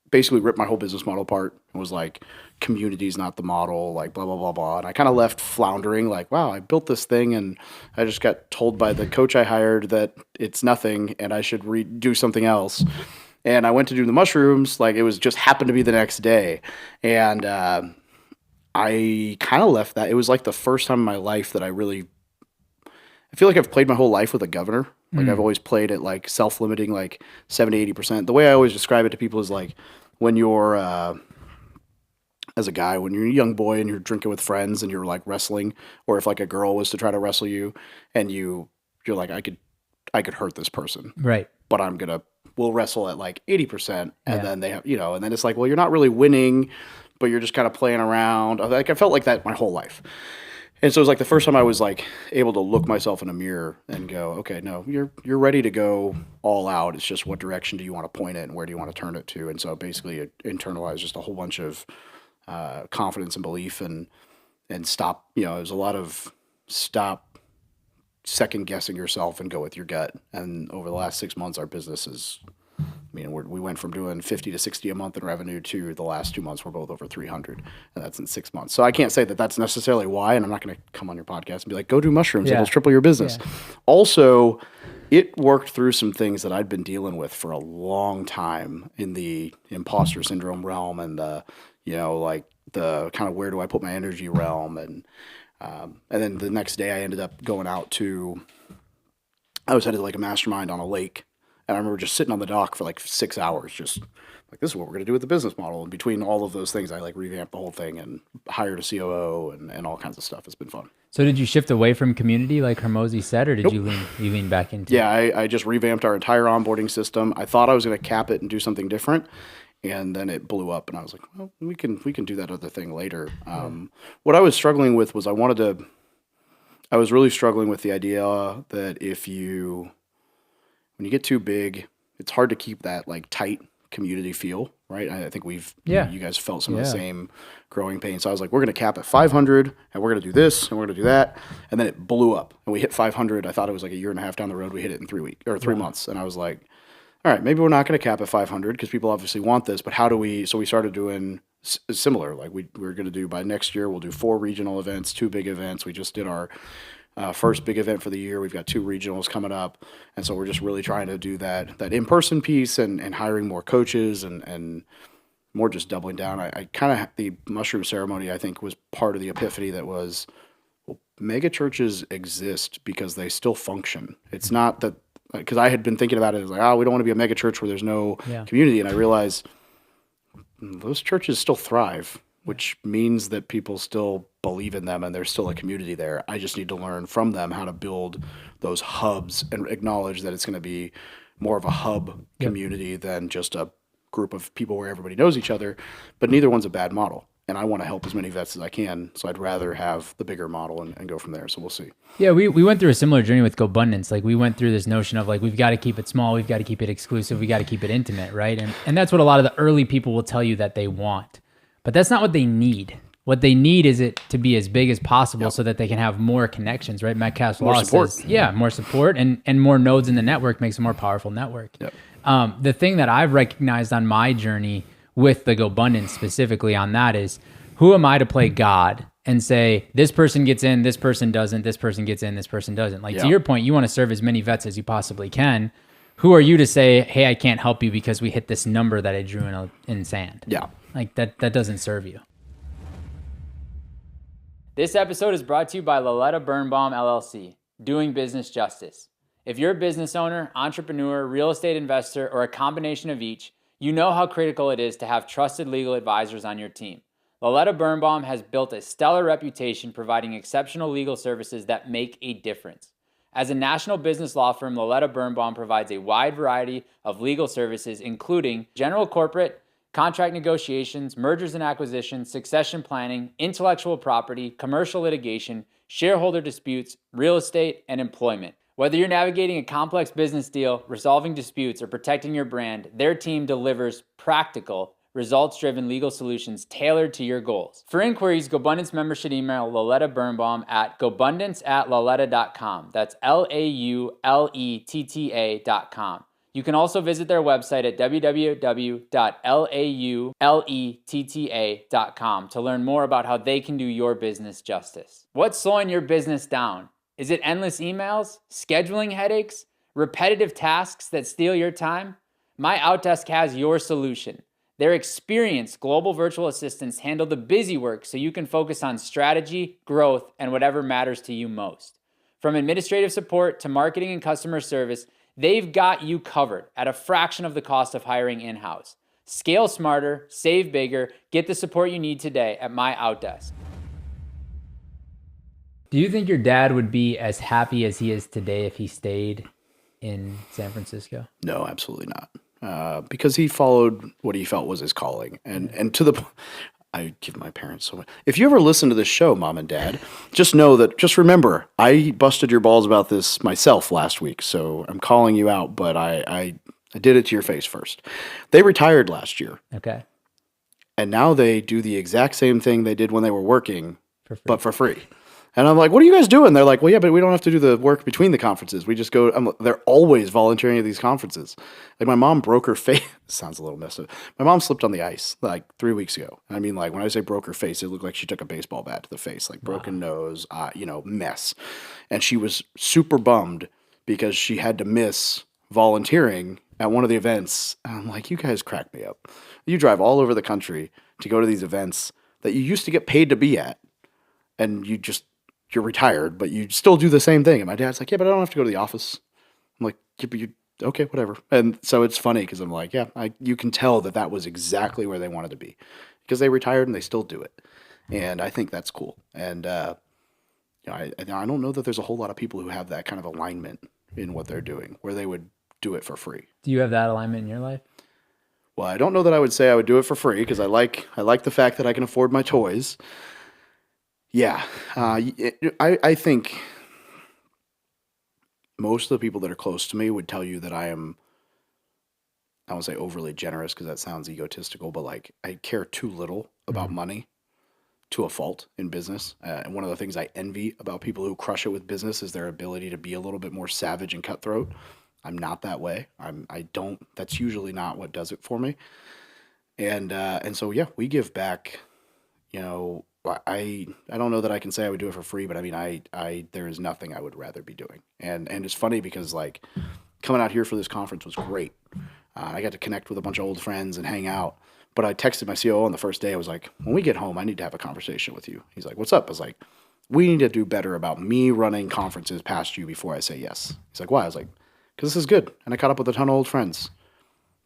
basically ripped my whole business model apart and was like, community's not the model, like blah, blah, blah, blah. And I kind of left floundering like, wow, I built this thing and I just got told by the coach I hired that it's nothing and I should do something else. And I went to do the mushrooms, like it was just happened to be the next day. And I kind of left that. It was like the first time in my life that I feel like I've played my whole life with a governor. Like I've always played at like self-limiting, like 70, 80%. The way I always describe it to people is like when you're, as a guy, when you're a young boy and you're drinking with friends and you're like wrestling, or if like a girl was to try to wrestle you and you're like, I could hurt this person. Right. But we'll wrestle at like 80%. And then they have, and then it's like, well, you're not really winning, but you're just kind of playing around. Like I felt like that my whole life. And so it was like the first time I was like able to look myself in a mirror and go, okay, no, you're ready to go all out. It's just what direction do you want to point it and where do you want to turn it to? And so basically it internalized just a whole bunch of confidence and belief and stop, it was a lot of stop second guessing yourself and go with your gut. And over the last 6 months, our business is, we went from doing 50 to 60 a month in revenue to the last 2 months we're both over 300, and that's in 6 months. So I can't say that that's necessarily why, and I'm not going to come on your podcast and be like, go do mushrooms, it'll triple your business. Also, it worked through some things that I'd been dealing with for a long time in the imposter syndrome realm and the, like the kind of where do I put my energy realm. And then the next day I ended up going out I was headed to like a mastermind on a lake. And I remember just sitting on the dock for like 6 hours, just like, this is what we're going to do with the business model. And between all of those things, I like revamped the whole thing and hired a COO and all kinds of stuff. It's been fun. So did you shift away from community like Hermosi said, or did you lean back into Yeah, I just revamped our entire onboarding system. I thought I was going to cap it and do something different. And then it blew up and I was like, well, we can do that other thing later. What I was struggling with was I was really struggling with the idea that when you get too big, it's hard to keep that like tight community feel, right? I think you guys felt some of the same growing pains. So I was like, we're going to cap at 500 and we're going to do this and we're going to do that. And then it blew up and we hit 500. I thought it was like a year and a half down the road. We hit it in 3 months. And I was like, all right, maybe we're not going to cap at 500 because people obviously want this, but so we started doing similar, like we're going to do by next year, we'll do 4 regional events, 2 big events. We just did our first big event for the year. We've got 2 regionals coming up. And so we're just really trying to do that in-person piece and hiring more coaches and more just doubling down. I kind of, the mushroom ceremony, I think, was part of the epiphany that was, well, mega churches exist because they still function. It's not that, because I had been thinking about it as like, we don't want to be a mega church where there's no community. And I realized those churches still thrive, which means that people still believe in them and there's still a community there. I just need to learn from them how to build those hubs and acknowledge that it's going to be more of a hub community than just a group of people where everybody knows each other. But neither one's a bad model. And I want to help as many vets as I can. So I'd rather have the bigger model and go from there. So we'll see. Yeah, we went through a similar journey with Gobundance. Like we went through this notion of like, we've got to keep it small. We've got to keep it exclusive. We got to keep it intimate, right? And that's what a lot of the early people will tell you that they want. But that's not what they need. What they need is it to be as big as possible so that they can have more connections, right? Metcalfe's law says, more support and more nodes in the network makes a more powerful network. Yep. The thing that I've recognized on my journey with the Gobundance specifically on that is, who am I to play God and say, this person gets in, this person doesn't, this person gets in, this person doesn't? Like to your point, you want to serve as many vets as you possibly can. Who are you to say, hey, I can't help you because we hit this number that I drew in sand? Yeah. Like that doesn't serve you. This episode is brought to you by Loletta Birnbaum LLC, doing business justice. If you're a business owner, entrepreneur, real estate investor, or a combination of each, you know how critical it is to have trusted legal advisors on your team. Loletta Birnbaum has built a stellar reputation providing exceptional legal services that make a difference. As a national business law firm, Loletta Birnbaum provides a wide variety of legal services, including general corporate, contract negotiations, mergers and acquisitions, succession planning, intellectual property, commercial litigation, shareholder disputes, real estate, and employment. Whether you're navigating a complex business deal, resolving disputes, or protecting your brand, their team delivers practical, results-driven legal solutions tailored to your goals. For inquiries, Gobundance members should email Loletta Birnbaum at gobundance@loletta.com. That's LAULETTA.com. You can also visit their website at www.lauletta.com to learn more about how they can do your business justice. What's slowing your business down? Is it endless emails, scheduling headaches, repetitive tasks that steal your time? My Outdesk has your solution. Their experienced global virtual assistants handle the busy work so you can focus on strategy, growth, and whatever matters to you most. From administrative support to marketing and customer service, they've got you covered at a fraction of the cost of hiring in-house. Scale smarter, save bigger, get the support you need today at My Outdesk. Do you think your dad would be as happy as he is today if he stayed in San Francisco? No, absolutely not. Because he followed what he felt was his calling. And to the I give my parents so much. If you ever listen to this show, Mom and Dad, just remember, I busted your balls about this myself last week. So I'm calling you out, but I did it to your face first. They retired last year. Okay. And now they do the exact same thing they did when they were working, but for free. And I'm like, what are you guys doing? They're like, well, yeah, but we don't have to do the work between the conferences. We just go, they're always volunteering at these conferences. Like my mom broke her face. Sounds a little messed up. My mom slipped on the ice like 3 weeks ago. I mean, like when I say broke her face, it looked like she took a baseball bat to the face, like broken nose, mess. And she was super bummed because she had to miss volunteering at one of the events. And I'm like, you guys crack me up. You drive all over the country to go to these events that you used to get paid to be at, and you're retired, but you still do the same thing. And my dad's like, yeah, but I don't have to go to the office. I'm like, yeah, but okay, whatever. And so it's funny because I'm like, yeah, you can tell that was exactly where they wanted to be, because they retired and they still do it. And I think that's cool. And I don't know that there's a whole lot of people who have that kind of alignment in what they're doing, where they would do it for free. Do you have that alignment in your life? Well, I don't know that I would say I would do it for free, because I like the fact that I can afford my toys. Yeah, I think most of the people that are close to me would tell you that I won't say overly generous because that sounds egotistical, but like I care too little about money to a fault in business. And one of the things I envy about people who crush it with business is their ability to be a little bit more savage and cutthroat. I'm not that way. That's usually not what does it for me. And so, yeah, we give back, I don't know that I can say I would do it for free, but I mean, there is nothing I would rather be doing. And it's funny because like coming out here for this conference was great. I got to connect with a bunch of old friends and hang out. But I texted my COO on the first day. I was like, when we get home, I need to have a conversation with you. He's like, what's up? I was like, we need to do better about me running conferences past you before I say yes. He's like, why? I was like, because this is good. And I caught up with a ton of old friends.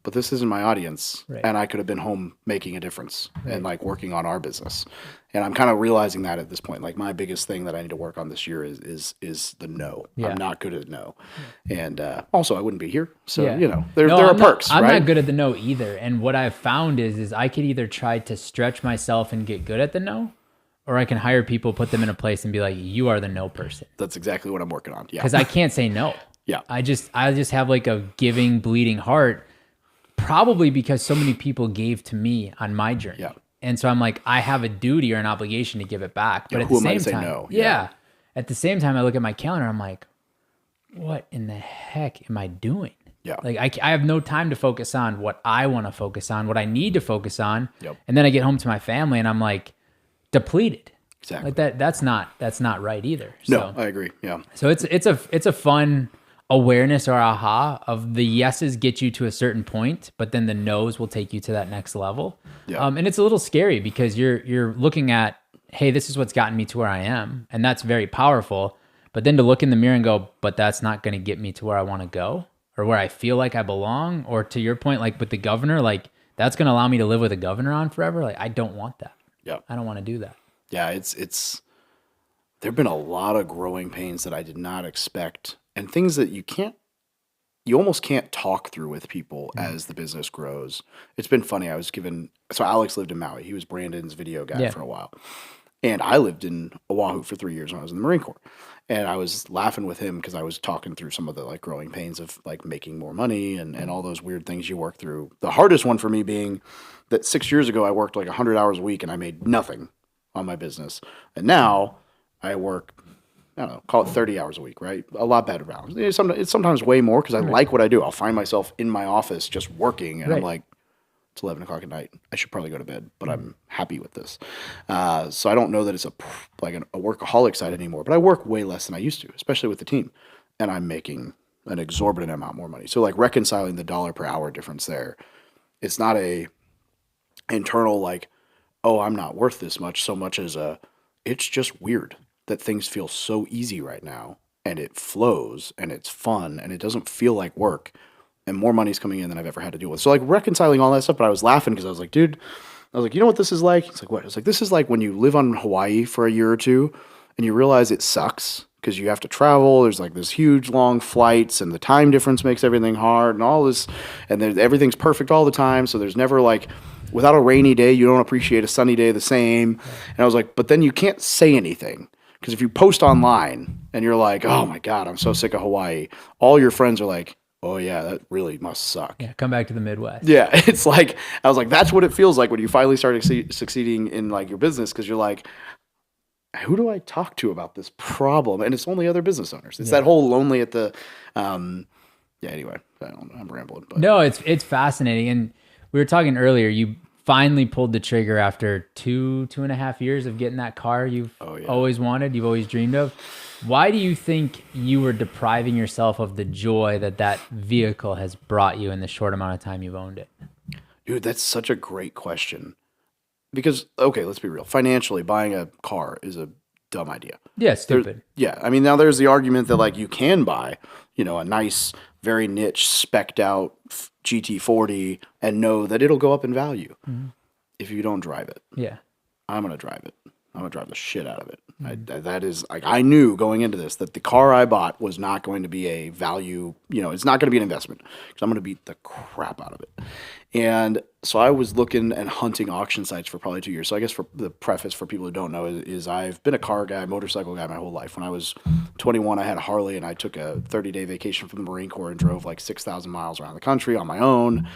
But this isn't my audience. Right. And I could have been home making a difference and like working on our business. And I'm kind of realizing that at this point. Like my biggest thing that I need to work on this year is the no. Yeah. I'm not good at no. And also I wouldn't be here. So, there are perks, I'm right? not good at the no either. And what I've found is I could either try to stretch myself and get good at the no, or I can hire people, put them in a place and be like, you are the no person. That's exactly what I'm working on. Yeah. Because I can't say no. Yeah. I just have like a giving, bleeding heart. Probably because so many people gave to me on my journey. Yeah. And so I'm like, I have a duty or an obligation to give it back. But at the same time, no? At the same time, I look at my calendar, I'm like, what in the heck am I doing? Yeah. Like I have no time to focus on what I want to focus on, what I need to focus on. Yep. And then I get home to my family and I'm like depleted. Exactly. Like that's not right either. No, I agree. Yeah. So it's a fun awareness or aha of the yeses get you to a certain point, but then the no's will take you to that next level. Yeah. And it's a little scary because you're looking at, hey, this is what's gotten me to where I am. And that's very powerful. But then to look in the mirror and go, but that's not going to get me to where I want to go or where I feel like I belong. Or to your point, like with the governor, like that's going to allow me to live with a governor on forever. Like I don't want that. Yeah. I don't want to do that. Yeah. There've been a lot of growing pains that I did not expect, and things that you almost can't talk through with people as the business grows. It's been funny. So Alex lived in Maui. He was Brandon's video guy for a while. And I lived in Oahu for 3 years when I was in the Marine Corps. And I was laughing with him because I was talking through some of the like growing pains of like making more money and all those weird things you work through. The hardest one for me being that 6 years ago, I worked like 100 hours a week and I made nothing on my business. And now I work, I don't know, call it 30 hours a week, right? A lot better hours. It's sometimes way more because I like what I do. I'll find myself in my office just working and I'm like, it's 11 o'clock at night. I should probably go to bed, but I'm happy with this. So I don't know that it's a workaholic side anymore, but I work way less than I used to, especially with the team. And I'm making an exorbitant amount more money. So like reconciling the dollar per hour difference there, it's not a internal like, oh, I'm not worth this much so much as it's just weird that things feel so easy right now and it flows and it's fun and it doesn't feel like work and more money's coming in than I've ever had to deal with. So like reconciling all that stuff, but I was laughing because I was like, dude, you know what this is like? It's like, what? It's like, this is like when you live on Hawaii for a year or two and you realize it sucks because you have to travel. There's like this huge long flights and the time difference makes everything hard and all this, and then everything's perfect all the time. So there's never like, without a rainy day, you don't appreciate a sunny day the same. And I was like, but then you can't say anything. Because if you post online and you're like, oh my God, I'm so sick of Hawaii, all your friends are like, oh yeah, that really must suck. Yeah, come back to the Midwest. Yeah, it's like, I was like, that's what it feels like when you finally start succeeding in like your business, because you're like, who do I talk to about this problem? And it's only other business owners. It's that whole lonely at the, anyway, I'm rambling. But. No, it's fascinating. And we were talking earlier, you finally pulled the trigger after 2.5 years of getting that car you've always wanted, you've always dreamed of. Why do you think you were depriving yourself of the joy that that vehicle has brought you in the short amount of time you've owned it? Dude, that's such a great question. Because, okay, let's be real. Financially, buying a car is a dumb idea. Yeah, stupid. Yeah, I mean, now there's the argument that like you can buy, a nice, very niche, specced out GT40 and know that it'll go up in value if you don't drive it. Yeah. I'm gonna drive it. I'm gonna drive the shit out of it. That is like I knew going into this that the car I bought was not going to be a value. It's not going to be an investment because I'm going to beat the crap out of it. And so I was looking and hunting auction sites for probably 2 years. So I guess for the preface for people who don't know is I've been a car guy, motorcycle guy my whole life. When I was 21, I had a Harley and I took a 30-day vacation from the Marine Corps and drove like 6,000 miles around the country on my own.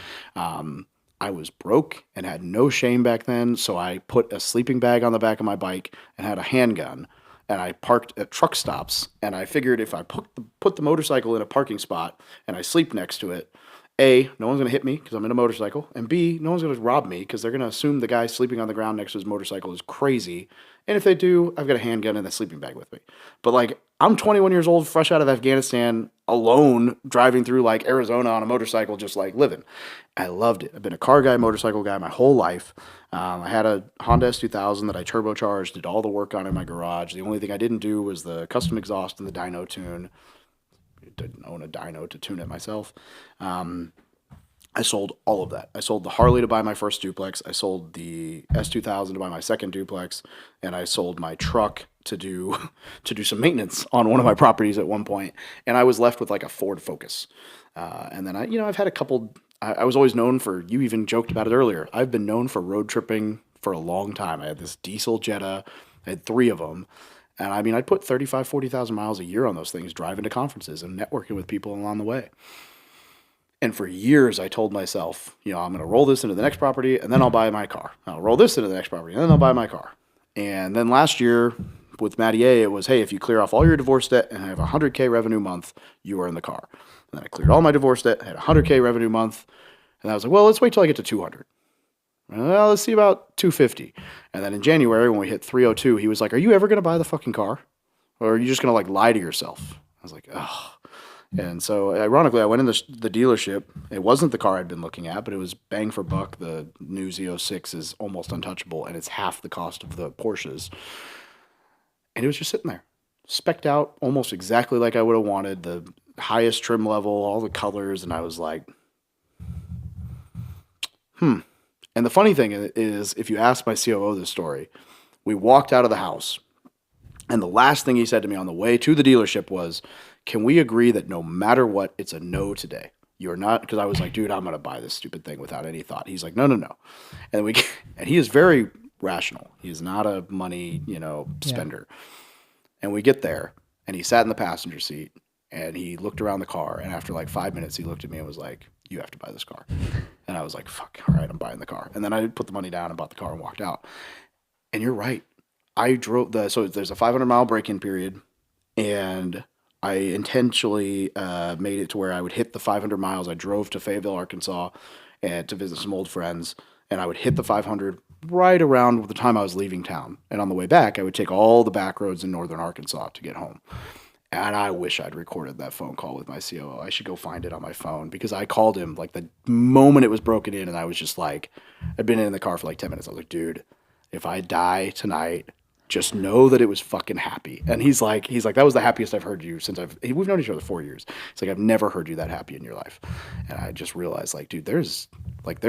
I was broke and had no shame back then, so I put a sleeping bag on the back of my bike and had a handgun, and I parked at truck stops, and I figured if I put the motorcycle in a parking spot and I sleep next to it, A, no one's going to hit me because I'm in a motorcycle, and B, no one's going to rob me because they're going to assume the guy sleeping on the ground next to his motorcycle is crazy, and if they do, I've got a handgun and a sleeping bag with me. But like, I'm 21 years old, fresh out of Afghanistan, alone, driving through like Arizona on a motorcycle, just like living. I loved it. I've been a car guy, motorcycle guy my whole life. I had a Honda S2000 that I turbocharged, did all the work on in my garage. The only thing I didn't do was the custom exhaust and the dyno tune. I didn't own a dyno to tune it myself. I sold all of that. I sold the Harley to buy my first duplex. I sold the S2000 to buy my second duplex, and I sold my truck to do some maintenance on one of my properties at one point. And I was left with like a Ford Focus. And then I've had a couple. I was always known for. You even joked about it earlier. I've been known for road tripping for a long time. I had this diesel Jetta. I had 3 of them. And I mean, I'd put 35, 40,000 miles a year on those things, driving to conferences and networking with people along the way. And for years, I told myself, I'm going to roll this into the next property, and then I'll buy my car. I'll roll this into the next property, and then I'll buy my car. And then last year, with Matty A, it was, hey, if you clear off all your divorce debt and have a $100K revenue month, you are in the car. And then I cleared all my divorce debt, had a $100K revenue month, and I was like, well, let's wait till I get to 200. Well, let's see about 250. And then in January, when we hit 302, he was like, are you ever going to buy the fucking car? Or are you just going to like lie to yourself? I was like, ugh. And so, ironically, I went in the dealership. It wasn't the car I'd been looking at, but it was bang for buck. The new Z06 is almost untouchable, and it's half the cost of the Porsches. And it was just sitting there, specced out almost exactly like I would have wanted, the highest trim level, all the colors, and I was like, And the funny thing is, if you ask my COO this story, we walked out of the house, and the last thing he said to me on the way to the dealership was, can we agree that no matter what, it's a no today? You're not, because I was like, dude, I'm going to buy this stupid thing without any thought. He's like, no. And and he is very rational. He is not a money, spender. Yeah. And we get there, and he sat in the passenger seat, and he looked around the car, and after like 5 minutes, he looked at me and was like, you have to buy this car. And I was like, fuck, all right, I'm buying the car. And then I put the money down and bought the car and walked out. And you're right. I drove so there's a 500-mile break-in period, and I intentionally made it to where I would hit the 500 miles. I drove to Fayetteville, Arkansas, and to visit some old friends, and I would hit the 500 right around the time I was leaving town. And on the way back, I would take all the back roads in northern Arkansas to get home. And I wish I'd recorded that phone call with my COO. I should go find it on my phone because I called him like the moment it was broken in, and I was just like, I'd been in the car for like 10 minutes. I was like, dude, if I die tonight, just know that it was fucking happy. And he's like, that was the happiest I've heard you since we've known each other 4 years. It's like, I've never heard you that happy in your life. And I just realized like, dude, there's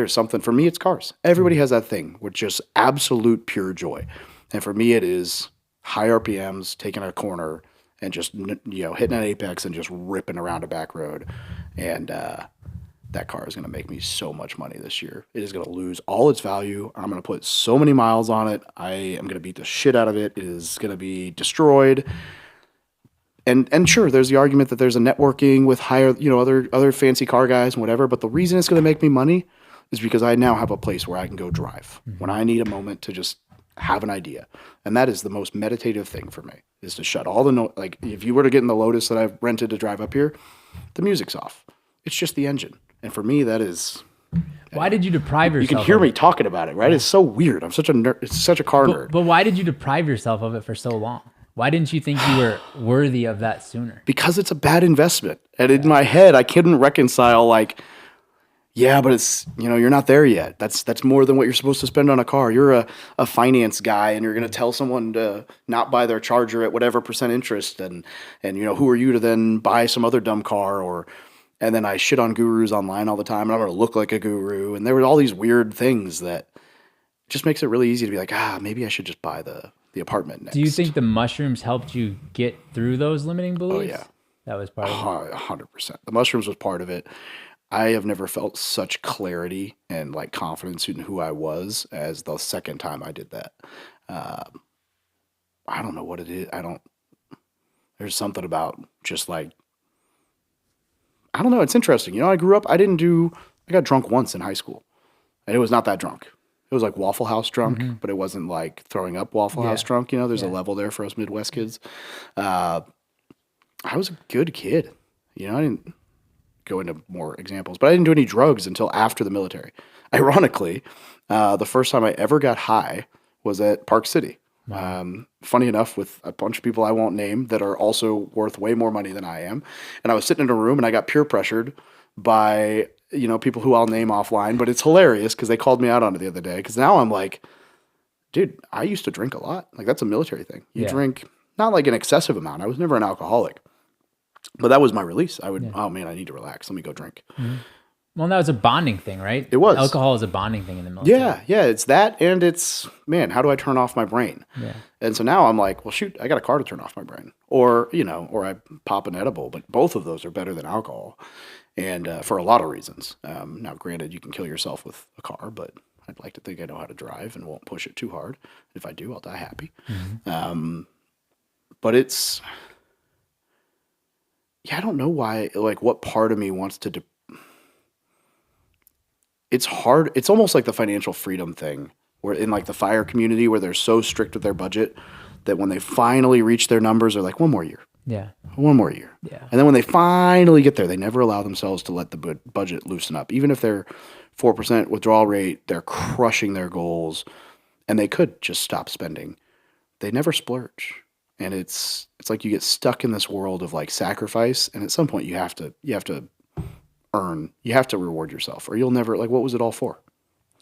something for me. It's cars. Everybody has that thing with just absolute pure joy. And for me, it is high RPMs, taking a corner and just, hitting an apex and just ripping around a back road. And, that car is going to make me so much money this year. It is going to lose all its value. I'm going to put so many miles on it. I am going to beat the shit out of it. It is going to be destroyed. And sure, there's the argument that there's a networking with higher, other fancy car guys and whatever. But the reason it's going to make me money is because I now have a place where I can go drive when I need a moment to just have an idea. And that is the most meditative thing for me, is to shut all the like if you were to get in the Lotus that I've rented to drive up here, the music's off. It's just the engine. And for me, that is. Why did you deprive yourself? You can hear me talking about it, right? It's so weird. I'm such a nerd. It's such a car nerd. But why did you deprive yourself of it for so long? Why didn't you think you were worthy of that sooner? Because it's a bad investment. And in my head, I couldn't reconcile like, yeah, but it's, you're not there yet. That's more than what you're supposed to spend on a car. You're a finance guy and you're going to tell someone to not buy their Charger at whatever percent interest. And who are you to then buy some other dumb car and then I shit on gurus online all the time and I'm going to look like a guru. And there were all these weird things that just makes it really easy to be like, maybe I should just buy the apartment next. Do you think the mushrooms helped you get through those limiting beliefs? Oh, yeah. That was part of it. 100%. The mushrooms was part of it. I have never felt such clarity and like confidence in who I was as the second time I did that. I don't know what it is. There's something about just like, I don't know. It's interesting. I grew up, I got drunk once in high school and it was not that drunk. It was like Waffle House drunk, but it wasn't like throwing up Waffle House drunk. There's a level there for us Midwest kids. I was a good kid. I didn't go into more examples, but I didn't do any drugs until after the military. Ironically, the first time I ever got high was at Park City. Wow. Funny enough, with a bunch of people I won't name that are also worth way more money than I am. And I was sitting in a room and I got peer pressured by, people who I'll name offline, but it's hilarious because they called me out on it the other day. Because now I'm like, dude, I used to drink a lot. Like that's a military thing. You drink not like an excessive amount. I was never an alcoholic. But that was my release. I would, oh man, I need to relax. Let me go drink. Mm-hmm. Well, that was a bonding thing, right? It was. Alcohol is a bonding thing in the military. Yeah. It's that and it's, man, how do I turn off my brain? Yeah. And so now I'm like, well, shoot, I got a car to turn off my brain. Or, or I pop an edible. But both of those are better than alcohol. And for a lot of reasons. Now, granted, you can kill yourself with a car, but I'd like to think I know how to drive and won't push it too hard. If I do, I'll die happy. Mm-hmm. But it's... Yeah, I don't know why, like what part of me wants to, it's hard. It's almost like the financial freedom thing where in like the fire community where they're so strict with their budget that when they finally reach their numbers, they're like, one more year. Yeah. One more year. Yeah. And then when they finally get there, they never allow themselves to let the budget loosen up. Even if they're 4% withdrawal rate, they're crushing their goals and they could just stop spending. They never splurge. And it's like you get stuck in this world of like sacrifice, and at some point you have to reward yourself, or you'll never like. What was it all for?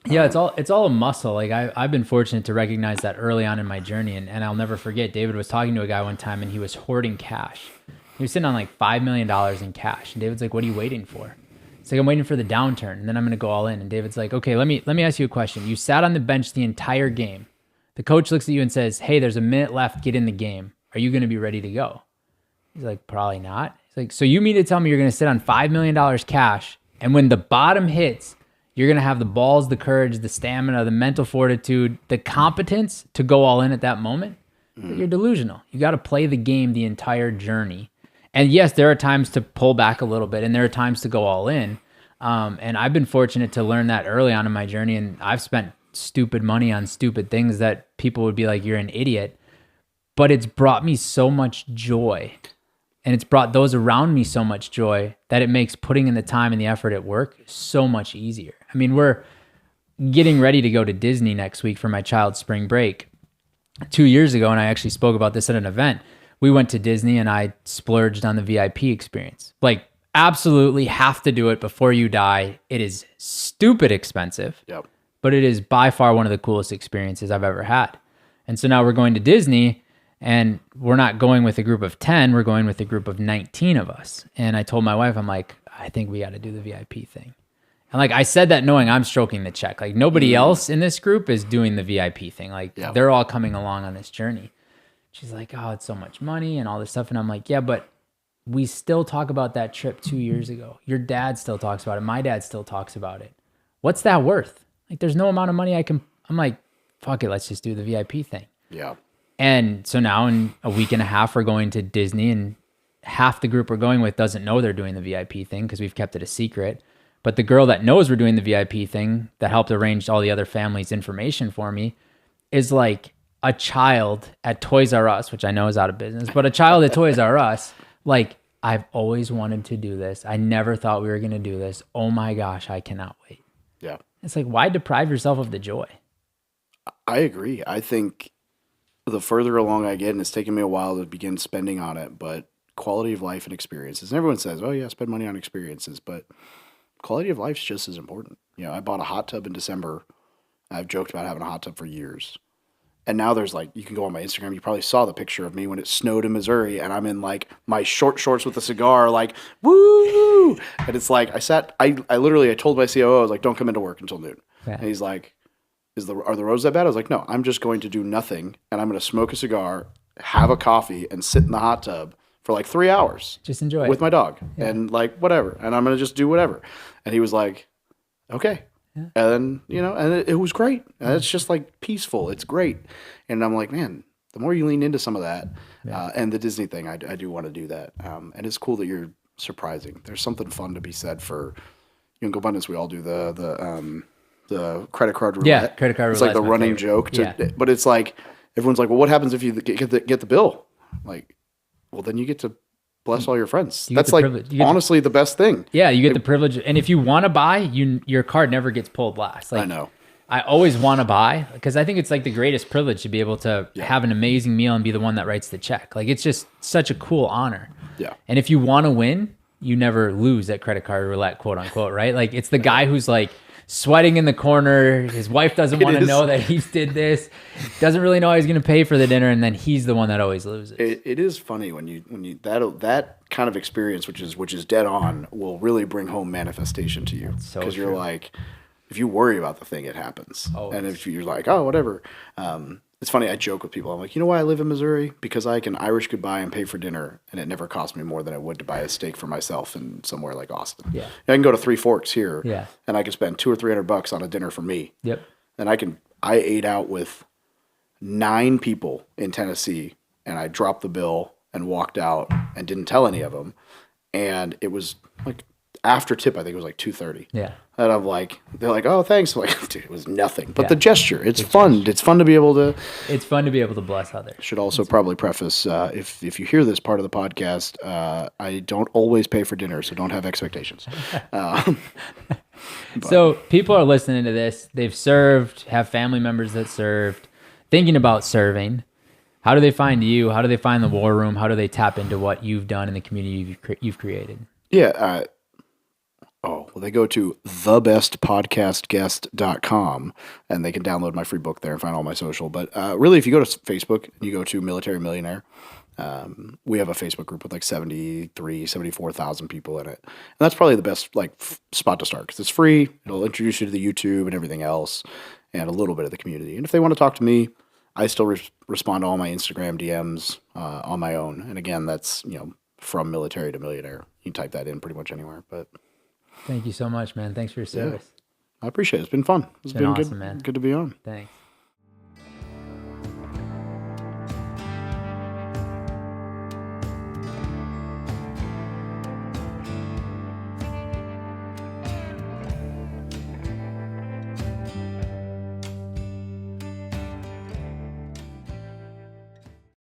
Yeah, it's all a muscle. Like I've been fortunate to recognize that early on in my journey, and I'll never forget. David was talking to a guy one time, and he was hoarding cash. He was sitting on like $5 million in cash, and David's like, "What are you waiting for?" It's like, "I'm waiting for the downturn, and then I'm going to go all in." And David's like, "Okay, let me ask you a question. You sat on the bench the entire game. The coach looks at you and says, 'Hey, there's a minute left. Get in the game. Are you going to be ready to go?'" He's like, "Probably not." He's like, "So you mean to tell me you're going to sit on $5 million cash, and when the bottom hits, you're going to have the balls, the courage, the stamina, the mental fortitude, the competence to go all in at that moment?" You're delusional. You got to play the game the entire journey. And yes, there are times to pull back a little bit, and there are times to go all in. And I've been fortunate to learn that early on in my journey, and I've spent stupid money on stupid things that people would be like, "You're an idiot." But it's brought me so much joy, and it's brought those around me so much joy that it makes putting in the time and the effort at work so much easier. I mean, we're getting ready to go to Disney next week for my child's spring break. 2 years ago, and I actually spoke about this at an event, we went to Disney and I splurged on the VIP experience. Like, absolutely have to do it before you die. It is stupid expensive, but it is by far one of the coolest experiences I've ever had. And so now we're going to Disney, and we're not going with a group of 10, we're going with a group of 19 of us. And I told my wife, I'm like, I think we got to do the VIP thing. And like I said that knowing I'm stroking the check. Like nobody else in this group is doing the VIP thing. Like they're all coming along on this journey. She's like, "Oh, it's so much money and all this stuff." And I'm like, "Yeah, but we still talk about that trip 2 years ago. Your dad still talks about it. My dad still talks about it. What's that worth? Like there's no amount of money I can." I'm like, "Fuck it, let's just do the VIP thing." Yeah. And so now in a week and a half, we're going to Disney, and half the group we're going with doesn't know they're doing the VIP thing because we've kept it a secret. But the girl that knows we're doing the VIP thing that helped arrange all the other family's information for me is like a child at Toys R Us, which I know is out of business, but a child at Toys R Us, like, "I've always wanted to do this. I never thought we were going to do this. Oh my gosh, I cannot wait." Yeah. It's like, why deprive yourself of the joy? I agree. I think the further along I get, and it's taken me a while to begin spending on it, but quality of life and experiences. And everyone says, oh, yeah, spend money on experiences, but quality of life's just as important. You know, I bought a hot tub in December. I've joked about having a hot tub for years. And now there's like, you can go on my Instagram. You probably saw the picture of me when it snowed in Missouri, and I'm in like my short shorts with a cigar, like, woo! And it's like, I literally told my COO, I was like, don't come into work until noon. Yeah. And he's like, are the roads that bad? I was like, no, I'm just going to do nothing, and I'm going to smoke a cigar, have a coffee, and sit in the hot tub for like 3 hours. Just enjoy with it. my dog, and like whatever. And I'm going to just do whatever. And he was like, okay. Yeah. And then, you know, and it was great. And it's just like peaceful. It's great. And I'm like, man, the more you lean into some of that, and the Disney thing, I do want to do that. And it's cool that you're surprising. There's something fun to be said for, you know, Gobundance, we all do the credit card roulette. Yeah, credit card roulette. It's like the running joke. But it's like, everyone's like, well, what happens if you get the bill? Like, well, then you get to bless all your friends. That's like honestly the best thing. Yeah, you get the privilege. And if you want to buy, your card never gets pulled last. Like, I know. I always want to buy because I think it's like the greatest privilege to be able to have an amazing meal and be the one that writes the check. Like, it's just such a cool honor. Yeah. And if you want to win, you never lose at credit card roulette, quote unquote, right? Like, it's the guy who's like sweating in the corner. His wife doesn't want to know that he did this. Doesn't really know how he's going to pay for the dinner, and then he's the one that always loses. It is funny when you that kind of experience, which is dead on, will really bring home manifestation to you, because you're like, if you worry about the thing, it happens. Always. And if you're like, oh, whatever. It's funny, I joke with people. I'm like, you know why I live in Missouri? Because I can Irish goodbye and pay for dinner, and it never costs me more than it would to buy a steak for myself in somewhere like Austin. Yeah. I can go to Three Forks here, yeah, and I can spend $200 or $300 on a dinner for me. Yep. And I ate out with 9 people in Tennessee, and I dropped the bill and walked out and didn't tell any of them. And it was like, after tip, I think it was like $230. Yeah. And I'm like, they're like, oh, thanks. I'm like, dude, it was nothing. But the gesture, it's fun. It's fun to be able to. It's fun to be able to bless others. Should also probably preface, if you hear this part of the podcast, I don't always pay for dinner, so don't have expectations. So people are listening to this. They've served, have family members that served, thinking about serving. How do they find you? How do they find the War Room? How do they tap into what you've done in the community you've created? Yeah. They go to thebestpodcastguest.com, and they can download my free book there and find all my social. But really, if you go to Facebook and you go to Military Millionaire, we have a Facebook group with like 74,000 people in it. And that's probably the best spot to start, because it's free. It'll introduce you to the YouTube and everything else, and a little bit of the community. And if they want to talk to me, I still respond to all my Instagram DMs on my own. And again, that's, from military to millionaire. You can type that in pretty much anywhere. But thank you so much, man. Thanks for your service. I appreciate it. It's been fun. It's been awesome, good, man. Good to be on. Thanks.